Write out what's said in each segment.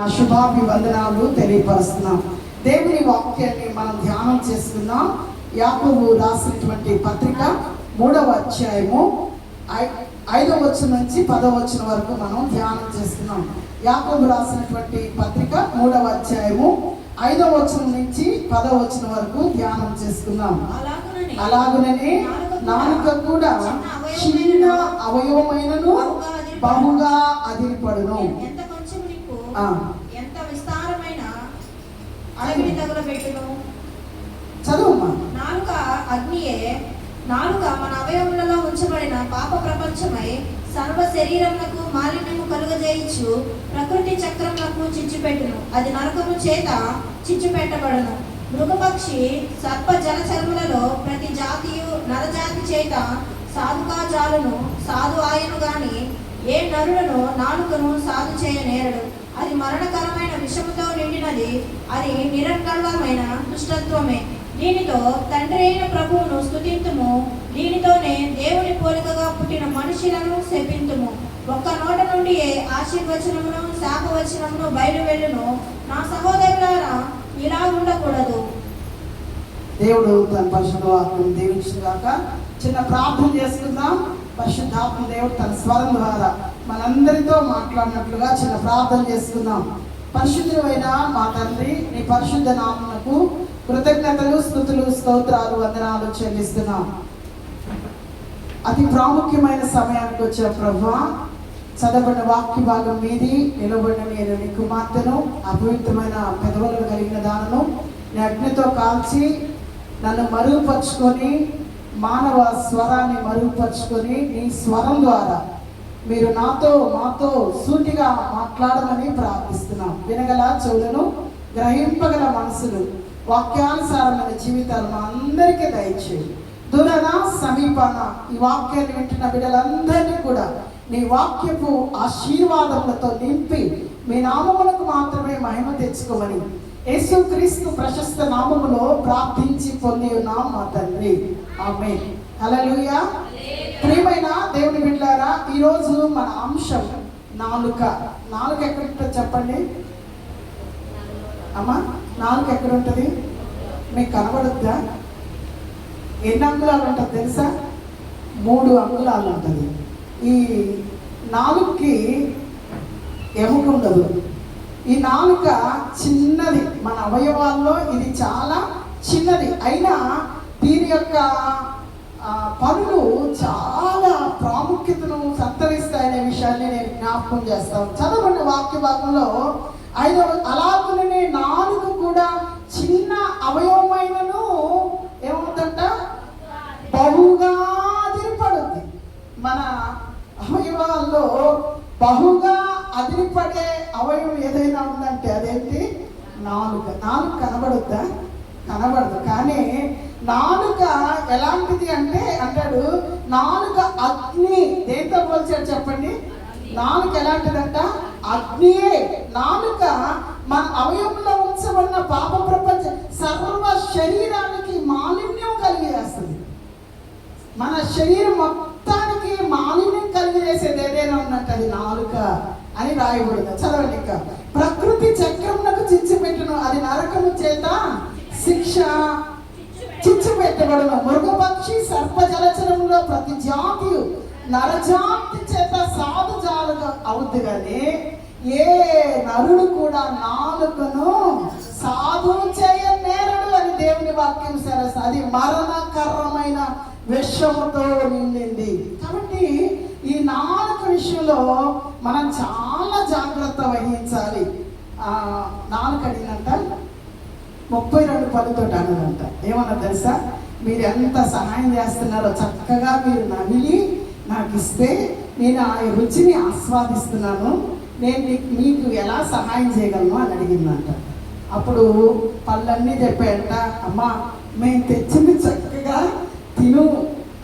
నా శుభాభివందనాలు తెలియపరుస్తున్నాం. దేవుని వాక్యాన్ని మనం ధ్యానం చేసుకుందాం. యాకోబు రాసినటువంటి పత్రిక 3వ అధ్యాయము 5వ వచనం నుంచి 10వ వచనం వరకు మనం ధ్యానం చేస్తున్నాం. యాకోబు రాసినటువంటి పత్రిక 3వ అధ్యాయము 5వ వచనం నుంచి 10వ వచనం వరకు ధ్యానం చేసుకుందాం. అలాగుననే నాలుక కూడా చిన్న అవయవమైనను బహుగా అదిరిపడును. చదువుమా. నాలుక అగ్నియే. నాలుక మన అవయవములలో ఉంచబడిన పాప ప్రపంచమై సర్వ శరీరములకు మాలిన్యము కలుగజేయచ్చు ప్రకృతి చక్రములకు చిచ్చుపెట్టును. అది నరకము చేత చిచ్చుపెట్టబడును. మృగపక్షి సర్ప జలచరములలో ప్రతి జాతియు నరజాతి చేత సాధుగా జాలును సాధు ఆయను గాని ఏ నరులను నాలుకను సాధు చేయనేరడు. అది మరణకరమైన విషముతో నిండినది. అది నిరంకళమైన దుష్టత్వమే. దీనితో తండ్రి అయిన ప్రభువును స్తుతింతుము. దీనితోనే దేవుని పోలికగా పుట్టిన మనుషులను శపింతుము. ఒక్క నోట నుండి ఆశీర్వచనమును శాపవచనమును బయలు వెళ్ళును. నా సహోదరులారా, ఇలా ఉండకూడదు. దేవుడు తన పరిశుద్ధ వాక్యం దీవించుగాక. చిన్న ప్రార్థన చేసుకుందాం. పరిశుద్ధాత్మ దేవుడు తన స్వరం ద్వారా మనందరితో మాట్లాడినట్లుగా చిన్న ప్రార్థన చేసుకుందాం. పరిశుద్ధుడైన మా తండ్రి, నీ పరిశుద్ధ నామమునకు కృతజ్ఞతలు, స్తుతులు, స్తోత్రాలు, వందనాలు చెల్లిస్తున్నాం. అతి ప్రాముఖ్యమైన సమయానికి వచ్చే ప్రభువా, చదవబడిన వాక్య భాగం మీది నిలబడిన నేను నీ కుమార్తెను, అపవిత్రమైన పెదవులను కలిగిన దానను నీ అగ్నితో కాల్చి నన్ను మరుగుపరుచుకొని, మానవ స్వరాన్ని మరుగుపరుచుకొని నీ స్వరం ద్వారా మీరు మాతో సూటిగా మాట్లాడమని ప్రార్థిస్తున్నాం. వినగల చెవులను, గ్రహింపగల మనసులు, వాక్యానుసారమైన జీవితాలు మా అందరికీ దయచేయండి. దూరాన సమీపాన ఈ వాక్యాన్ని వింటున్న బిడ్డలందరినీ కూడా నీ వాక్యపు ఆశీర్వాదములతో నింపి మీ నామములకు మాత్రమే మహిమ తెచ్చుకోమని యేసుక్రీస్తు ప్రశస్త నామములో ప్రార్థించి పొంది ఉన్నాం మా తండ్రి. ఆమేన్. హల్లెలూయా. ప్రియమైన దేవుని బిడ్డలారా, ఈరోజు మన అంశం నాలుక. నాలుక ఎక్కడ ఉంటుంది చెప్పండి అమ్మా. నాలుక ఎక్కడ ఉంటుంది? మీకు కనబడుద్దా? ఎన్ని అంగుళాలు ఉంటుంది తెలుసా? 3 అంగుళాలు ఉంటుంది. ఈ నాలుగుకి ఎముక ఉండదు. ఈ నాలుక చిన్నది. మన అవయవాల్లో ఇది చాలా చిన్నది. అయినా దీని యొక్క పనులు చాలా ప్రాముఖ్యతను సంతరిస్తాయనే విషయాన్ని నేను జ్ఞాపకం చేస్తాను. చదవండి వాక్య భాగంలో 5వ. అలాగునే నాలుక కూడా చిన్న అవయవమైనను ఏమవుతుందంట? బహుగా అదిరిపడుద్ది. మన అవయవాల్లో బహుగా అదిరిపడే అవయవం ఏదైనా ఉందంటే అదేంటి? నాలుక. నాలుక కనబడుద్దా? కనబడదు. కానీ నాలుక ఎలాంటిది అంటే అంటాడు, నాలుక అగ్ని. దేంతో పోల్చాడు చెప్పండి? నాలుక ఎలాంటిదంట? అగ్నియే. నాలుక మన అవయవంలో ఉంచబడిన పాప ప్రపంచ సర్వ శరీరానికి మాలిన్యం కలిగేస్తుంది. మన శరీరం మొత్తానికి మాలిన్యం కలిగేసేది ఏదైనా ఉన్నట్టు అది నాలుక అని రాయబడింది. చదవండి. ఇంకా ప్రకృతి చక్రమునకు చిచ్చుపెట్టును. అది నరకము చేత శిక్ష చిచ్చు పెట్టబడును. మృగపక్షి సర్ప జలచరములో ప్రతి జాతి నరజాతి చేత సాధు జాలుగా అవుద్ది. కానీ ఏ నరుడు కూడా నాలుకను సాధు చేయనేరడు అని దేవుని వాక్యం సరస. అది మరణకరమైన విషముతో నిండింది. కాబట్టి ఈ నాలుక విషయంలో మనం చాలా జాగ్రత్త వహించాలి. నాలుక అడిగినంత 32 పళ్ళతో అన్నదంట. ఏమన్నా తెలుసా? మీరు ఎంత సహాయం చేస్తున్నారో చక్కగా మీరు నమిలి నాకు ఇస్తే నేను ఆ రుచిని ఆస్వాదిస్తున్నాను, నేను మీకు ఎలా సహాయం చేయగలను అని అడిగిందంట. అప్పుడు పళ్ళన్నీ చెప్పాయంట, అమ్మా మేము తెచ్చింది చక్కగా తిను,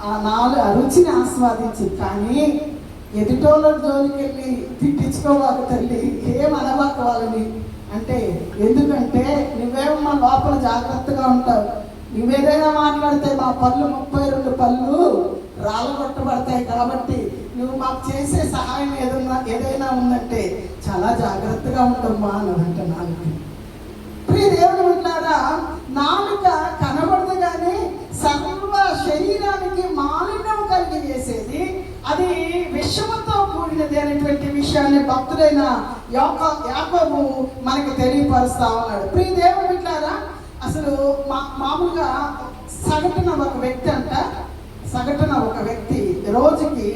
ఆ రుచిని ఆస్వాదించు, కానీ ఎదుటోళ్ళ జోలికి వెళ్ళి తిట్టించుకోవాలి తల్లి, ఏమనవాక వాళ్ళని అంటే. ఎందుకంటే నువ్వేమో లోపల జాగ్రత్తగా ఉంటావు. నువ్వేదైనా మాట్లాడితే మా పళ్ళు 32 పళ్ళు రాళ్ళగొట్టబడతాయి. కాబట్టి నువ్వు మాకు చేసే సహాయం ఏదైనా ఉందంటే చాలా జాగ్రత్తగా ఉండమ్మా అని అంటే నాలుక. ప్రియ దేవుని ఉన్నారా, నాలుక కనబడదు కానీ సర్వ శరీరానికి మాలిన్యం కలిగి చేసేది, అది విషముతో కూడినది అనేటువంటి విషయాన్ని భక్తుడైన యాకోబు మనకి తెలియపరుస్తా ఉన్నాడు. ప్రియ దేవుని ఉన్నారా, అసలు మామూలుగా సగటున ఒక వ్యక్తి రోజుకి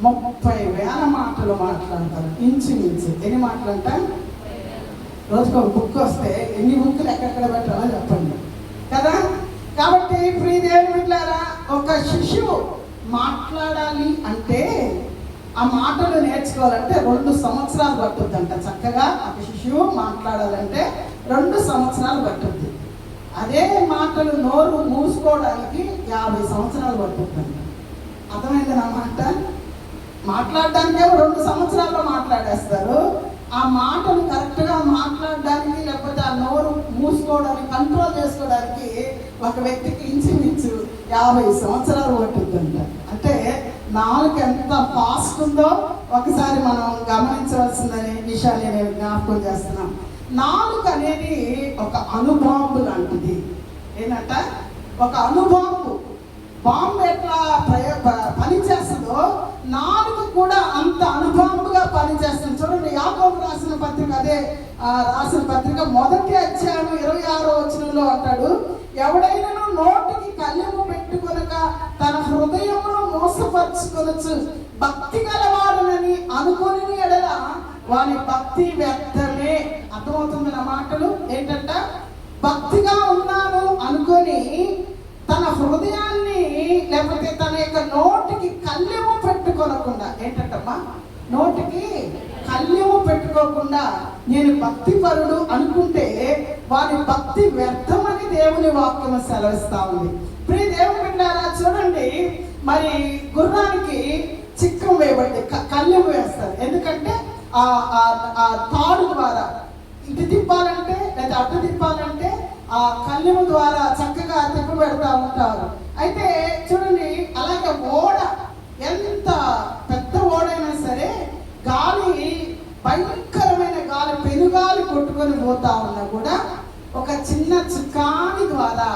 30,000 మాటలు మాట్లాడతారు. ఇంచుమించు ఎన్ని మాటలు అంట? రోజుకి ఒక బుక్ వస్తే ఎన్ని బుక్కులు ఎక్కడెక్కడ పెట్టాలో చెప్పండి కదా. కాబట్టి ప్రియ దేవుని బిడ్డలారా, ఒక శిశువు మాట్లాడాలి అంటే, ఆ మాటలు నేర్చుకోవాలంటే 2 సంవత్సరాలు పట్టుద్దంట. చక్కగా ఒక శిశువు మాట్లాడాలంటే 2 సంవత్సరాలు పట్టుద్ది. అదే మాటలు నోరు మూసుకోవడానికి 50 సంవత్సరాలు పట్టుద్దంట. అర్థమైంది నా మాట? మాట్లాడడానికేమో 2 సంవత్సరాల్లో మాట్లాడేస్తారు. ఆ మాటలు కరెక్ట్గా మాట్లాడడానికి, లేకపోతే ఆ నోరు మూసుకోవడానికి, కంట్రోల్ చేసుకోవడానికి ఒక వ్యక్తికి ఇంచుమించు 50 సంవత్సరాలు పట్టుద్దంట. అంటే నాలుక ఎంత ఫాస్ట్ ఉందో ఒకసారి మనం గమనించవలసిందనే విషయాన్ని నేను జ్ఞాపకం చేస్తున్నాం. నాలుక అనేది ఒక అణుబాంబు లాంటిది. ఏంటంట? ఒక అణుబాంబు. బాంబు ఎట్లా పనిచేస్తుందో నాలుక కూడా అంత అనుభవంగా పనిచేస్తుంది. చూడండి, యాకోబు రాసిన పత్రిక, అదే రాసిన పత్రిక 1వ అధ్యాయం 26వ వచనంలో అంటాడు, ఎవడైనా నోటికి కళ్ళెము పెట్టుకొనక తన హృదయమును మోసపరుచుకొనొచ్చు, భక్తి గలవాడనని అనుకొని ఎడల వాని భక్తి వ్యర్థమే. అర్థమవుతుంది నా మాటలు? ఏంటంట? భక్తిగా ఉన్నాను అనుకొని తన హృదయాన్ని, లేకపోతే తన యొక్క నోటికి కళ్ళెము పెట్టుకోనకుండా, ఏంటంటమ్మా, నోటికి కళ్ళెము పెట్టుకోకుండా నేను భక్తిపరుడు అనుకుంటే వారి భక్తి వ్యర్థమని దేవుని వాక్యం సెలవిస్తా ఉంది. ప్రియ దేవుని బిడ్డలారా, చూడండి, మరి గుర్రానికి చిక్కం వేయబడి కళ్ళెము వేస్తారు. ఎందుకంటే ఆ తాడు ద్వారా ఇటు తిప్పాలంటే, లేదా అటు తిప్పాలంటే ఆ కళ్ళెము ద్వారా చక్కగా తిప్పబెడతా ఉంటారు. అయితే చూడండి, అలాగే ఓడ, ఎంత పెద్ద ఓడైనా సరే గాలి, భయంకరమైన గాలి, పెనుగాలి కొట్టుకొని పోతా ఉన్నా కూడా ఒక చిన్న చుక్కాని ద్వారా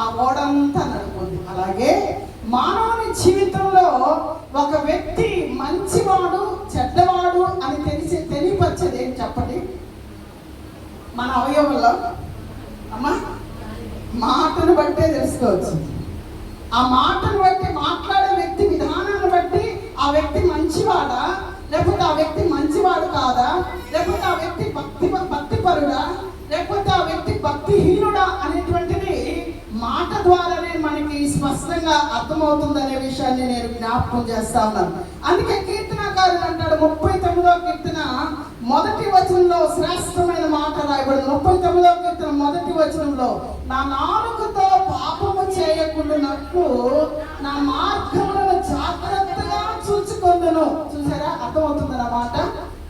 ఆ ఓడంతా నడుపుతుంది. అలాగే మానవుని జీవితంలో ఒక వ్యక్తి మంచివాడు చెడ్డవాడు అని తెలియపరిచేది ఏం చెప్పండి? మన అవయవంలో అమ్మా మాటను బట్టే తెలుసుకోవచ్చు. ఆ మాటను బట్టి, మాట్లాడే వ్యక్తి విధానాన్ని బట్టి ఆ వ్యక్తి మంచివాడా, లేకపోతే ఆ వ్యక్తి మంచివాడు కాదా, లేకపోతే ఆ వ్యక్తి భక్తిపరుడా, లేకపోతే ఆ వ్యక్తి భక్తిహీనుడా అనేటువంటిది మాట ద్వారానే మనకి స్పష్టంగా అర్థమవుతుందనే విషయాన్ని నేను జ్ఞాపకం చేస్తా ఉన్నాను. అందుకే కీర్తనకారుడు అంటాడు, 39వ కీర్తన 1వ వచనంలో శ్రేష్టమైన మాట రాయబడింది. 39వ కీర్తన 1వ వచనంలో, నా నాలుకతో పాపము చేయకుండానట్లు నా మార్గములను జాగ్రత్తగా చూచుకొందును. చూసారా? అర్థమవుతుంది అన్నమాట.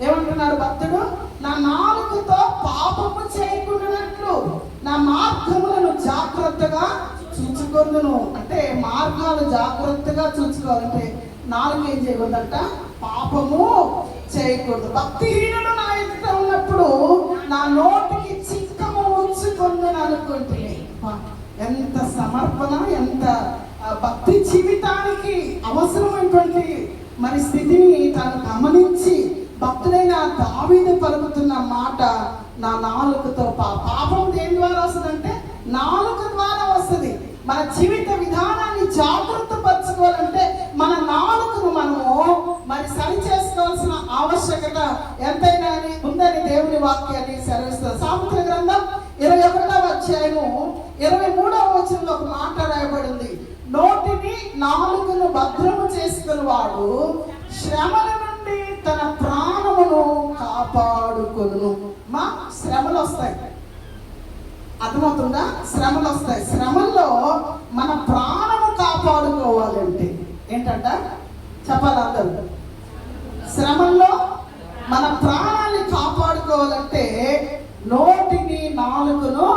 ఏమంటున్నాడు భక్తుడు? నా నాలుకతో పాపము చేయకుండానట్లు నా మార్గములను జాగ్రత్తగా చూచుకొందును. అంటే మార్గాలు జాగ్రత్తగా చూసుకోవాలంటే నాలుగు ఏం చేయకూడదంట? పాపము చేయకూడదు. భక్తిహీనుడు నా ఎదుట ఉన్నప్పుడు నా నోటికి చిక్కము ఉంచుకొందును అనుకుంటే, ఎంత సమర్పణ, ఎంత భక్తి జీవితానికి అవసరమైనటువంటి మరి స్థితిని తను గమనించి భక్తుడైన దావీదు పలుకుతున్న మాట, నా నాలుకతో పాపం దేని ద్వారా వస్తుందంటే నాలుక ద్వారా వస్తుంది. మన జీవిత విధానాన్ని జాగ్రత్త పరచుకోవాలంటే మన నాలుకను మనము మరి సరి చేసుకోవాల్సిన ఆవశ్యకత ఎంతైనా ఉందని దేవుని వాక్యాన్ని సెలవిస్తుంది. సామెతల గ్రంథం 21వ అధ్యాయము 23వ వచనంలో ఒక మాట రాయబడింది, నోటిని నాలుకను భద్రము చేసుకుని వాడు శ్రమల నుండి తన ప్రాణమును కాపాడుకొను. మా శ్రమలు వస్తాయి, అర్థమవుతుందా? శ్రమలు వస్తాయి. శ్రమల్లో మన ప్రాణము కాపాడుకోవాలంటే ఏంటంట చెప్పాలి అందరూ? శ్రమల్లో మన ప్రాణాన్ని కాపాడుకోవాలంటే నోటిని నాలుకను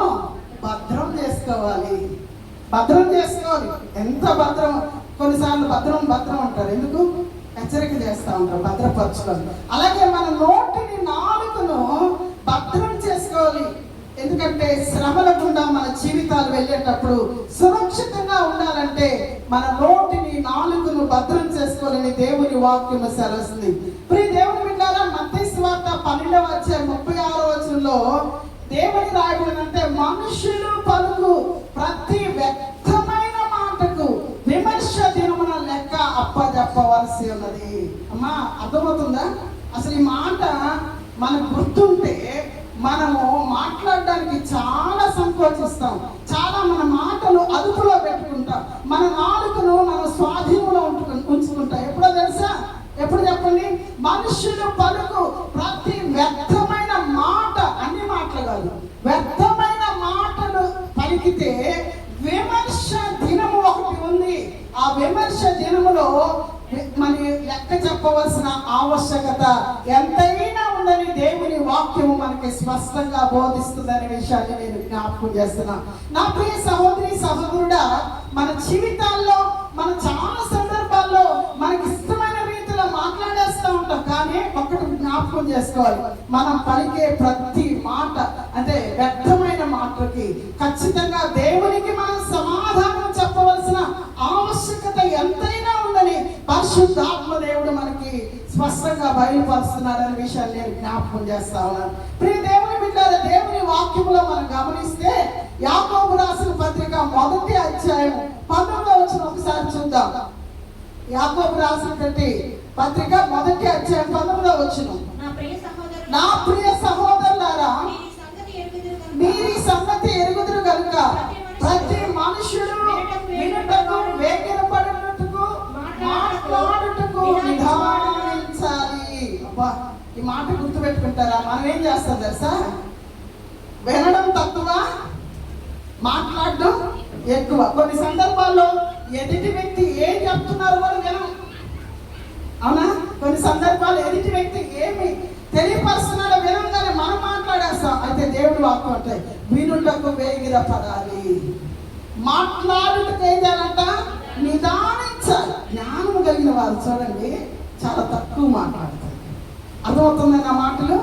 భద్రం చేసుకోవాలి. భద్రం చేసుకోవాలి. ఎంత భద్రం? కొన్నిసార్లు భద్రం అంటారు. ఎందుకు? హెచ్చరిక చేస్తూ ఉంటారు, భద్రపరచుకోవాలి. అలాగే మన నోటిని, నాలుకను భద్రం చేసుకోవాలి. ఎందుకంటే శ్రమల గుండా మన జీవితాలు వెళ్ళేటప్పుడు సురక్షితంగా ఉండాలంటే మన నోటిని, నాలుకను భద్రం చేసుకోవాలని దేవుని వాక్యము సెలవుస్తుంది. ప్రియ దేవుని బిడ్డలారా, మత్తయి సువార్త 12:36 దేవుని రాయబడినంటే మనుషులు పలుకు ప్రతి వ్యక్తమైన మాటకు విమర్శ దినమున లెక్క అప్పజెప్పవలసి ఉన్నది. అమ్మా, అర్థమవుతుందా? అసలు ఈ మాట మనకు గుర్తుంటే మనము మాట్లాడడానికి చాలా సంకోచిస్తాం, చాలా మన మాటలు అదుపులో పెట్టుకుంటాం, మన నాలుకను మన స్వాధీనంలో ఉంచుకుంటాం. ఎప్పుడో తెలుసా? ఎప్పుడు చెప్పండి? మనుషులు పలుకు ప్రతి వ్యర్థమైన మాట, అన్ని మాటలు కాదు, వ్యర్థమైన మాటలు పలికితే విమర్శ దినము ఒకటి ఉంది. ఆ విమర్శ దినములో మరి లెక్క చెప్పవలసిన ఆవశ్యకత ఎంతైనా ఉందని దేవుని వాక్యము మనకి స్పష్టంగా బోధిస్తుందనే విషయాన్ని నేను జ్ఞాపకం చేస్తున్నా. నా ప్రియ సహోదరి, సహోదరుడా, మన జీవితాల్లో మన చాలా సందర్భాల్లో మనకి ఇష్టమైన రీతిలో మాట్లాడేస్తూ ఉంటాం. కానీ ఒకటి జ్ఞాపకం చేసుకోవాలి, మనం పలికే ప్రతి మాట అంటే వ్యర్థమైన మాటలకి ఖచ్చితంగా దేవునికి మనం సమాధానం చెప్పవలసిన ఆవశ్యకత ఎంతైనా ఉందని పరిశుద్ధాత్మ దేవుడు మనకి స్పష్టంగా బయలుపరుస్తున్నాడనే విషయాన్ని నేను జ్ఞాపకం చేస్తా ఉన్నాను. ప్రియ దేవుని బిడ్డలారా, దేవుని వాక్యములో మనం గమనిస్తే యాకోబు రాసిన పత్రిక 1:19 ఒకసారి చూద్దాం. యాకోబు రాసినటువంటి పత్రిక 1:19 నా ప్రియ సహోదరులారా, మీరు ఈ సంగతి ఎరుగుదురు కనుక ప్రతి మనుషుడు వినుటకు, వేగిరపడుటకు, మాట్లాడుటకు నిదానించాలి. అబ్బా, ఈ మాట గుర్తుపెట్టుకుంటారా? మనం ఏం చేస్తాం తెలుసా? వినడం తక్కువ, మాట్లాడడం ఎక్కువ. కొన్ని సందర్భాల్లో ఎదుటి వ్యక్తి ఏం చెప్తున్నారో కూడా వినం, అవునా? కొన్ని సందర్భాలు ఎదుటి వ్యక్తి ఏమి తెలియపరుస్తున్నాడో వినంగానే మనం మాట్లాడేస్తాం. అయితే దేవుడు వాక్యం అంటే వినుటకు వేగిరపడాలి, మాట్లాడుటకు ఏం చేయాలంట? నిదానించాలి. జ్ఞానం కలిగిన వారు చూడండి చాలా తక్కువ మాట్లాడతారు. అర్థమవుతుంది నా మాటలు?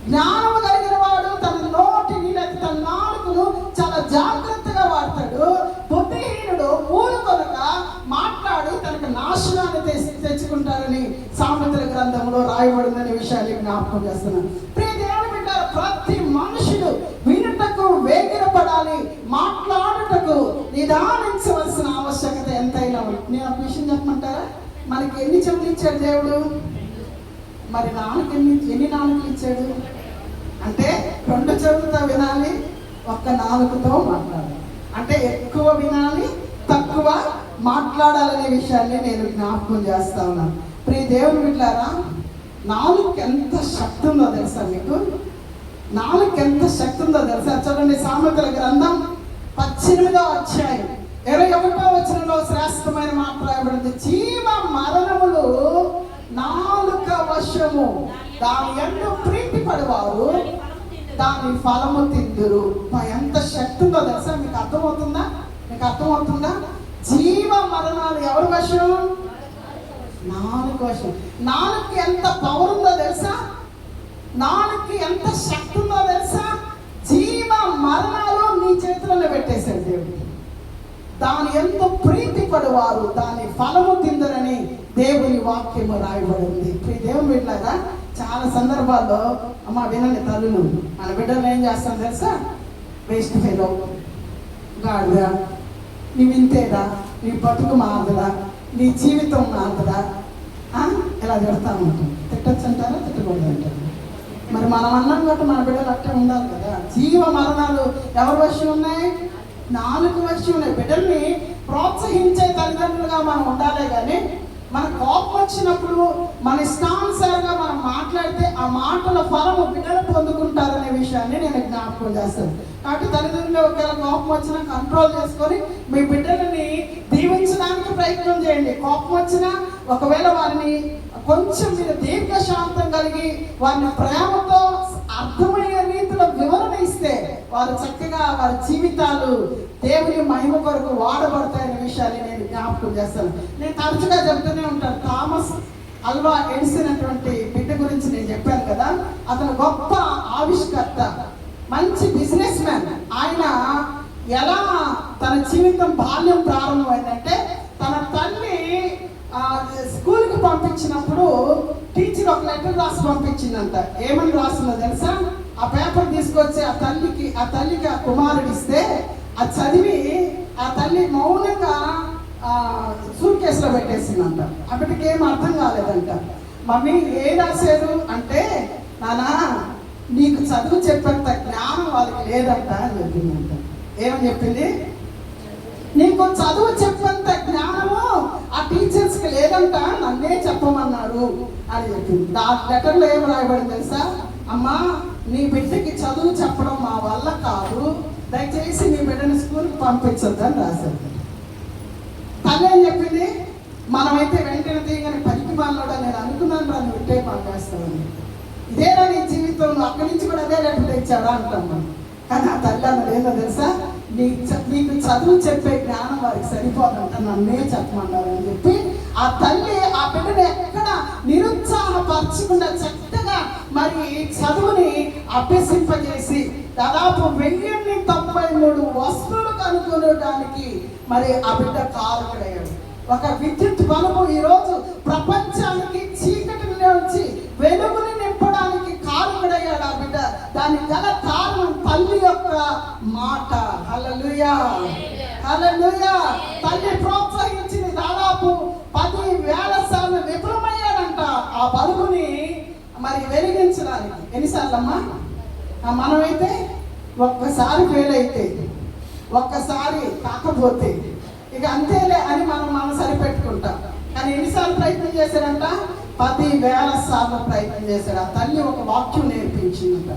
జ్ఞానము కలిగిన వాడు తన నోటిని లేదా తన నాలుకను చాలా జాగ్రత్తగా వాడతాడు. బుద్ధిహీనుడు ఊరుకొనక మాట్లాడి తనకు నాశనాన్ని తెచ్చుకుంటారని సామెతల గ్రంథంలో రాయబడిందనే విషయాన్ని జ్ఞాపకం చేస్తున్నాను. ప్రియ దేవుని బిడ్డలారా, ప్రతి మనుషుడు వినుటకు వేగిరపడాలి, మాట్లాడుటకు నిదానించవలసిన ఆవశ్యకత ఎంతైనా ఉంది. నేను ఒక విషయం చెప్పమంటారా? మనకి ఎన్ని చెవులు ఇచ్చాడు దేవుడు? మరి నాలుగు ఎన్ని నాలుగులు ఇచ్చాడు? అంటే 2 చెవులతో వినాలి, 1 నాలుగుతో మాట్లాడాలి. అంటే ఎక్కువ వినాలి, తక్కువ మాట్లాడాలనే విషయాన్ని నేను జ్ఞాపకం చేస్తా ఉన్నాను. ప్రియ దేవుని బిడ్డలారా, నాలుగుకి ఎంత శక్తి ఉందో తెలుసా మీకు? నాలుగుకి ఎంత శక్తి ఉందో తెలుసా? చూడండి, సామెతల గ్రంథం 18:21 శ్రేష్టమైన మాట రాయబడింది. జీవ మరణములు నాలుక వశము, దాని యందు ప్రీతి పడేవారు దాని ఫలము తిందురు. ఎంత శక్తి ఉందో తెలుసా? మీకు అర్థమవుతుందా? మీకు అర్థమవుతుందా? జీవ మరణాలు ఎవరి వశం? నాలుగు వశం. నాలుగుకి ఎంత పవర్ ఉందో తెలుసా? నాలుగుకి ఎంత శక్తి ఉందో తెలుసా? జీవ మరణాలు నీ చేతుల్లో పెట్టేశాడు దేవుడు. దాని ఎంతో ప్రీతి పడువారు దాని ఫలము తిందరని దేవుని వాక్యము రాయబడింది. దేవుని బిడ్డలారా, చాలా సందర్భాల్లో అమ్మ వినండి, తల్లులు మన బిడ్డలు ఏం చేస్తాం తెలుసా? వేస్ట్ ఫెలో, గాడిద, నీ వింతేదా, నీ బతుకు మారదురా, నీ జీవితం మారదురా, ఇలా చెప్తా ఉంటాం. తిట్టచ్చు అంటారా, తిట్టకూడదు అంటారు. మరి మనం అన్నం కాబట్టి మన బిడ్డలు అట్టే ఉండాలి కదా. జీవ మరణాలు ఎవరి వశం ఉన్నాయి? నాలుగు వశం ఉన్నాయి. బిడ్డల్ని ప్రోత్సహించే తల్లిదండ్రులుగా మనం ఉండాలి. కానీ మన కోపం వచ్చినప్పుడు మన ఇష్టానుసారంగా మనం మాట్లాడితే ఆ మాటల ఫలము బిడ్డలు పొందుకుంటారనే విషయాన్ని నేను జ్ఞాపకం చేస్తాను. కాబట్టి తల్లిదండ్రులు ఒకవేళ కోపం వచ్చినా కంట్రోల్ చేసుకొని మీ బిడ్డలని దీవించడానికి ప్రయత్నం చేయండి. కోపం వచ్చినా ఒకవేళ వారిని కొంచెం మీరు దీర్ఘశాంతం కలిగి వారిని ప్రేమతో అర్థమయ్యే రీతిలో వివరణ ఇస్తే వారు చక్కగా వారి జీవితాలు దేవుని మహిమ కొరకు వాడబడతాయనే విషయాన్ని నేను జ్ఞాపకం చేస్తాను. నేను తరచుగా చెప్తూనే ఉంటాను, థామస్ అల్వా ఎడిసినటువంటి బిడ్డ గురించి నేను చెప్పాను కదా. అతను గొప్ప ఆవిష్కర్త, మంచి బిజినెస్ మ్యాన్. ఆయన ఎలా తన జీవితం బాల్యం ప్రారంభమైందంటే, తన తల్లి స్కూల్కి పంపించినప్పుడు టీచర్ ఒక లెటర్ రాసి పంపించిందంట. ఏమని రాసిందో తెలుసా? ఆ పేపర్ తీసుకొచ్చి ఆ తల్లికి ఆ కుమారుడు ఇస్తే అది చదివి ఆ తల్లి మౌనంగా సూట్ కేసులో పెట్టేసిందంట. అప్పటికి ఏం అర్థం కాలేదంట. మమ్మీ ఏం రాశారు అంటే, నానా నీకు చదువు చెప్పేంత జ్ఞానం వాళ్ళకి లేదంట అని చెప్పిందంట. ఏమని చెప్పింది? నీకు చదువు చెప్పేంత జ్ఞానము ఆ టీచర్స్కి లేదంట, నన్నే చెప్పమన్నారు అని చెప్పింది. లెటర్లో ఏం రాయబడింది తెలుసా? అమ్మా, నీ బిడ్డకి చదువు చెప్పడం మా వల్ల కాదు, దయచేసి నీ బిడ్డని స్కూల్కి పంపించొద్దు అని రాశారు. తల్లి ఏం చెప్పింది? మనమైతే వెంటనే తీయగానే పనికి మాలోడా నేను అనుకున్నాను రా, నువ్వు ఇట్టే పంపేస్తామని. ఇదేనా నీ జీవితంలో? అక్కడి నుంచి కూడా అదే లెటర్ తెచ్చాడా అంటాం మనం. కానీ ఆ తల్లి అన్నది ఏంటో తెలుసా? నీకు చదువు చెప్పే జ్ఞానం వారికి సరిపోదంట, నన్నే చెప్పమన్నారు అని చెప్పి ఆ తల్లి ఆ బిడ్డను ఎక్కడ నిరుత్సాహపరచకుండా చక్కగా మరి చదువుని అభ్యసింపజేసి దాదాపు 1093 వస్తువులు కనుగొనడానికి మరి ఆ బిడ్డ కారకుడయ్యాడు. ఒక విద్యుత్ బల్బు ఈరోజు ప్రపంచానికి చీకటిని నుంచి వెలుగుని నింపడానికి కారకుడయ్యాడు ఆ బిడ్డ. దానికి గల కారణం తల్లి యొక్క మాట. హల్లెలూయా, హల్లెలూయా. తల్లి ప్రోత్సహించింది. దాదాపు 10,000 సార్లు విఫలమయ్యాడంట ఆ బల్బుని మరి వెలిగించడానికి. ఎన్నిసార్లమ్మా? మనమైతే ఒక్కసారి ఫెయిల్ అయితే, ఒక్కసారి కాకపోతే ఇక అంతేలే అని మనం సరిపెట్టుకుంటాం. కానీ ఎన్నిసార్లు ప్రయత్నం చేశాడంట? 10,000 సార్లు ప్రయత్నం చేశాడు. ఆ తల్లి ఒక వాక్యం నేర్పించిందంట.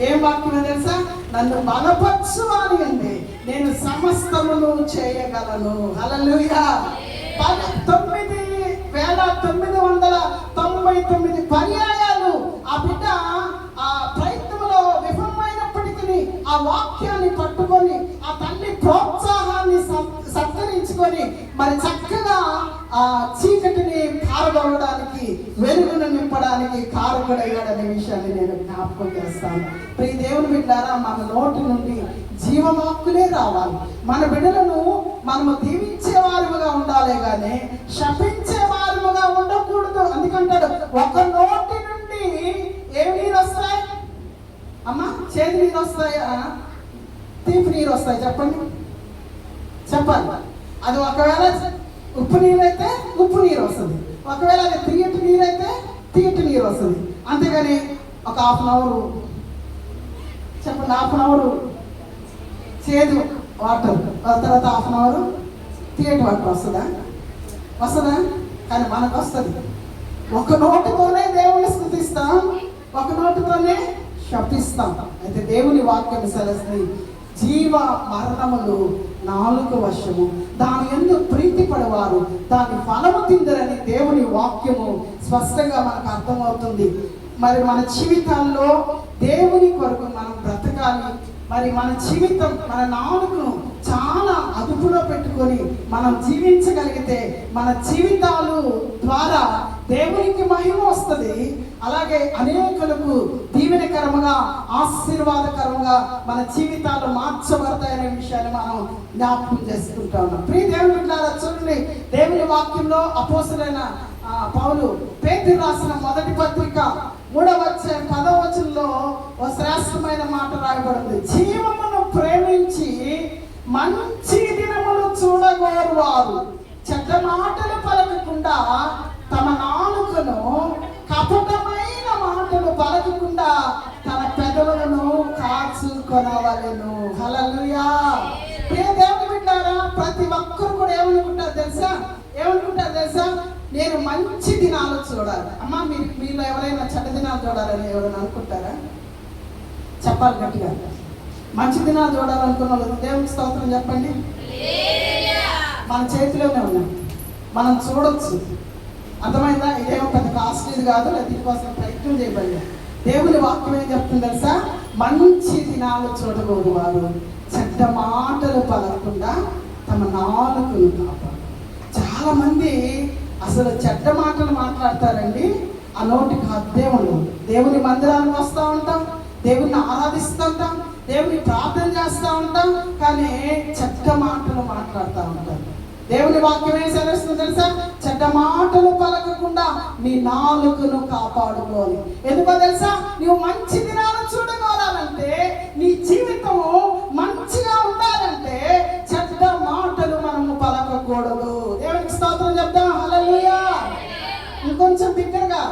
ఏం వాక్యం తెలుసా? నన్ను బలపరచు అని ఉంది, నేను సమస్తమును చేయగలను. హల్లెలూయా. 9,999 పర్యాయాలు ఆ బిడ్డ ఆ ప్రయత్నంలో విఫలమైనప్పటికీ ఆ వాక్యాన్ని పట్టుకొని ఆ తల్లి ప్రోత్సాహాన్ని సత్కరించుకొని మరి చక్కగా ఆ చీకటిని పారదోలడానికి, వెలుగును నింపడానికి కారకుడయ్యాడనే విషయాన్ని నేను జ్ఞాపకం చేస్తాను. ప్రియ దేవుని బిడ్డారా, మన నోటి నుండి జీవవాక్కులే రావాలి. మన బిడ్డలను మనము దీవించే వారుగా ఉండాలి కానీ శపించే వారుగా ఉండకూడదు. అందుకంటాడు, ఒక నోటి నుండి ఏమి నీరు వస్తాయి అమ్మా? చేతి నీరు వస్తాయా, తీపి నీరు వస్తాయి? చెప్పండి, చెప్పాలి. అది ఒకవేళ ఉప్పు నీరు అయితే ఉప్పు నీరు వస్తుంది, ఒకవేళ అది తీయటి నీరు అయితే తీయటి నీరు వస్తుంది. అంతేగాని ఒక హాఫ్ అన్ అవర్ చెప్పండి, హాఫ్ అన్ అవర్ చేదు వాటర్, తర్వాత హాఫ్ అన్ అవర్ తీయటి వాటర్ వస్తుందా? కానీ మనకు వస్తుంది. ఒక నోటితోనే దేవుని స్తుతిస్తాం, ఒక నోటితోనే శపిస్తాం. అయితే దేవుని వాక్యం సెలవుస్తుంది, జీవ మరణములు నాలుక వశము, దాని యందు ప్రీతి పడవారు దాని ఫలము తిందరని దేవుని వాక్యము స్పష్టంగా మనకు అర్థమవుతుంది. మరి మన జీవితాల్లో దేవుని కొరకు మనం బ్రతకాలి. మరి మన జీవితం, మన నాలుకను చాలా అదుపులో పెట్టుకొని మనం జీవించగలిగితే మన జీవితాలు ద్వారా దేవునికి మహిమ వస్తుంది. అలాగే అనేకులకు దీవెనకరముగా, ఆశీర్వాదకరంగా మన జీవితాలు మార్చబడతాయనే విషయాన్ని మనం జ్ఞాపకం చేసుకుంటా ఉన్నాం. ప్రియ దేవుని బిడ్డలారా, చూడండి, దేవుని వాక్యంలో అపోస్తలుడైన పౌలు పేతురు రాసిన మొదటి పత్రిక 3వ అధ్యాయం 10వ వచనంలో ఒక శ్రేష్టమైన మాట రాయబడింది. జీవమును ప్రేమించి మంచి దినములు చూడగోరువారు చెడ్డ మాటలు పలకకుండా తమ నాలుకను, కపటమైన మాటలు పలకకుండా తన పెదవులను కాచుకొనవలెను. హల్లెలూయా. ప్రియ దేవుని బిడ్డలారా, ప్రతి ఒక్కరు కూడా ఏమనుకుంటారు తెలుసా? నేను మంచి దినాలు చూడాలి. అమ్మా, మీలో ఎవరైనా చెడ్డ దినాలు చూడాలని ఎవరైనా అనుకుంటారా? చెప్పాలి గట్టిగా. మంచి దినాలు చూడాలనుకున్న వాళ్ళు దేవునికి స్తోత్రం చెప్పండి. మన చేతిలోనే ఉన్నాయి, మనం చూడొచ్చు. అర్థమైందా? ఇదేమో పెద్ద కాస్ట్లీది కాదు, లేదా దీనికోసం ప్రయత్నం చేయబడి. దేవుని వాక్యం ఏం చెప్తుంది తెలుసా? మంచి దినాలు చూడకూడదు వారు చెడ్డ మాటలు పలకకుండా తమ నాలుకను కాపాడు. చాలా మంది అసలు చెడ్డ మాటలు మాట్లాడతారండి, ఆ నోటికి హద్దే ఉండదు. దేవుని మందిరానికి వస్తూ ఉంటాం, దేవుని ఆరాధిస్తూ ఉంటాం, దేవుని ప్రార్థన చేస్తూ ఉంటాం, కానీ చెడ్డ మాటలు మాట్లాడుతూ ఉంటాం. దేవుని వాక్యం ఏం సెలవిస్తుంది తెలుసా? చెడ్డ మాటలు పలకకుండా నీ నాలుకను కాపాడుకోవాలి. ఎందుకో తెలుసా? నువ్వు మంచి దినాలు చూడగోరాలంటే, నీ జీవితము మంచిగా ఉండాలంటే చెడ్డ మాటలు మనము పలకకూడదు. దేవునికి స్తోత్రం చెప్తాం. హల్లెలూయా. ఇంకొంచెం బిగ్గరగా.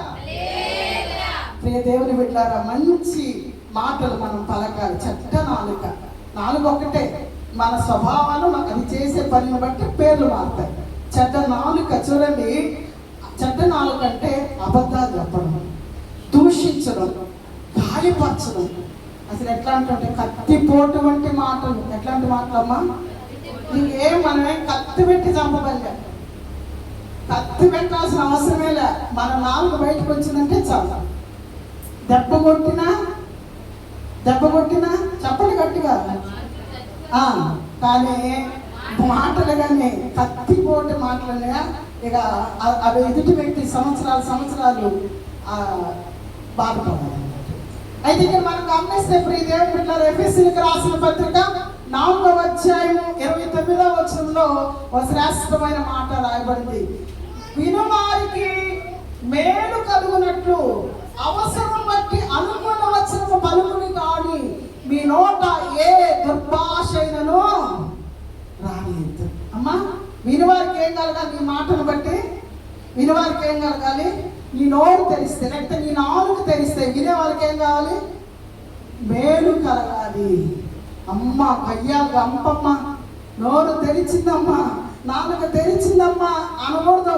ప్రియ దేవుని బిడ్డలారా, మంచి మాటలు మనం పలకాలి. చెడ్డ నాలుక ఒకటే, మన స్వభావాలు అది చేసే పనిని బట్టి పేర్లు మారుతాయి. చెడ్డ నాలుక చూడండి, చెడ్డ నాలుక అంటే అబద్ధాలు చెప్పడం, దూషించడం, గాయపరచడం. అసలు ఎట్లాంటి కత్తిపోటు వంటి మాటలు. ఎట్లాంటి మాటలమ్మా? ఇంకేం మనమేం కత్తి పెట్టి చంపగలిగా, కత్తి పెట్టాల్సిన అవసరమే లే. మన నాలుగు బయటకు వచ్చిందంటే చాలు. దెబ్బ కొట్టినా చెప్పండి గట్టిగా. కానీ మాటలు కానీ కత్తిపోటు మాటలనే ఇక అవి ఎదుటి వ్యక్తి సంవత్సరాలు బాధపడాలి. అయితే ఇక్కడ మనం గమనిస్తే ప్రియ దేవుని బిడ్డలారా, ఎఫెసీయులకు రాసిన పత్రిక 4వ అధ్యాయము 29వ వచనంలో ఒక శ్రేష్టమైన మాట రాయబడింది. వినువారికి మేలు కలుగునట్లు అవసరం బట్టి అనుకున్న వచనము పలుకుని కాని మీ నోట ఏ దుర్భాషైనను రానియద్దు. అమ్మా, వినివారికి ఏం కలగాలి? నీ మాటను బట్టి వినివారికి ఏం కలగాలి? నీ నోరు తెరిస్తే, లేకపోతే నీ నాలుగు తెరిస్తే వినేవారికి ఏం కావాలి? మేలు కలగాలి. అమ్మ అయ్యా గంపమ్మ, నోరు తెరిచిందమ్మా, నాలుగు తెరిచిందమ్మా అనకూడదు.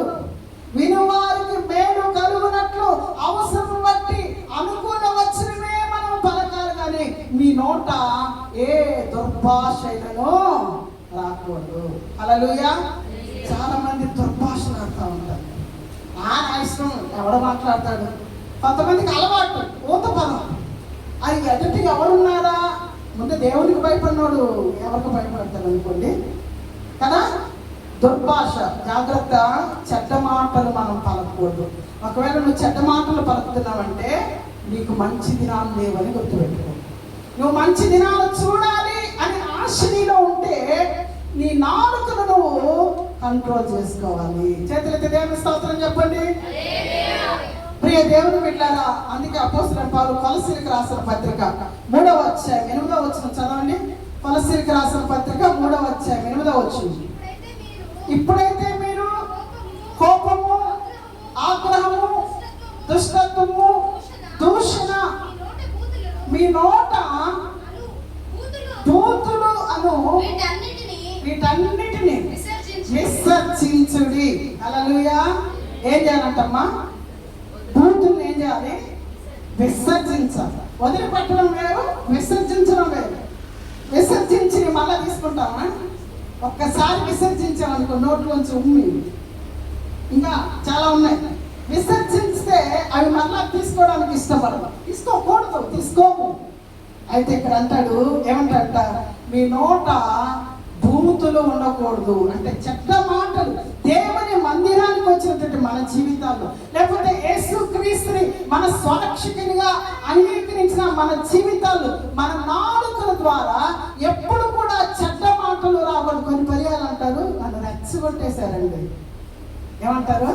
వినువారికి మేలు కలుగునట్లు అవసరం బట్టి అనుకున్న వచనమే మనం పలకాలి, కానీ మీ నోట ఏ దుర్భాషైనను రాకూడదు. హల్లెలూయా. చాలా మంది దుర్భాషలు ఆడుతూ ఉంటారు. నా ఇష్టం ఎవడు మాట్లాడతాడు. కొంతమందికి అలవాటు ఊత పదం. అది ఎదుటి ఎవరున్నారా? ముందు దేవునికి భయపడినోడు ఎవరికి భయపడతాడు అనుకోండి కదా. దుర్భాష, జాగ్రత్త. చెడ్డ మాటలు మనం పలకూడదు. ఒకవేళ నువ్వు చెడ్డ మాటలు పలుకుతున్నావంటే నీకు మంచి దినాలు లేవని గుర్తుపెట్టుకో. నువ్వు మంచి దినాలు చూడాలి అని ఆశ నీలో ఉంటే నీ నాలుకను నువ్వు కంట్రోల్ చేసుకోవాలి. చేతులెత్తి దేవుని స్తోత్రం చెప్పండి. ప్రియ దేవుని బిడ్డలారా, అందుకే అపోస్తలుడైన పౌలు కొలస్సీయులకు రాసిన పత్రిక 3వ అధ్యాయం 8వ వచనం చదవండి. కొలస్సీయులకు రాసిన పత్రిక 3వ అధ్యాయం 8వ వచనం. ఇప్పుడైతే మీరు కోపము, ఆగ్రహము, దుష్టత్వము, దూషణ, మీ నోట బూతులు అను వీటన్నిటిని విసర్జించుడి. హల్లెలూయా. ఏం చేయాలంటమ్మా? బూతులు ఏం చేయాలి? విసర్జించాలి. వదిలిపెట్టడం వేరు, విసర్జించడం వేరు. విసర్జించి మళ్ళీ తీసుకుంటామా? ఒక్కసారి విసర్జించామనుకో, నోట్లోంచి ఉమ్మి ఇంకా చాలా ఉన్నాయి. విసర్జిస్తే అవి మళ్ళా తీసుకోవడానికి ఇష్టపడదు, తీసుకోకూడదు, తీసుకోము. అయితే ఇక్కడ అంటాడు, ఏమంటాడ? మీ నోట బూతులు ఉండకూడదు. అంటే చెడ్డ మాటలు. దేవుని మందిరానికి వచ్చినటువంటి మన జీవితాల్లో, లేకపోతే యేసుక్రీస్తుని మన స్వరక్షకునిగా అంగీకరించిన మన జీవితాలు, మన నాలుకల ద్వారా ఎప్పుడు కూడా చెడ్డ మాటలు రాకూడదు. కొన్ని పర్యాలు అంటారు, నన్ను రెచ్చగొట్టేశారండి. ఏమంటారు?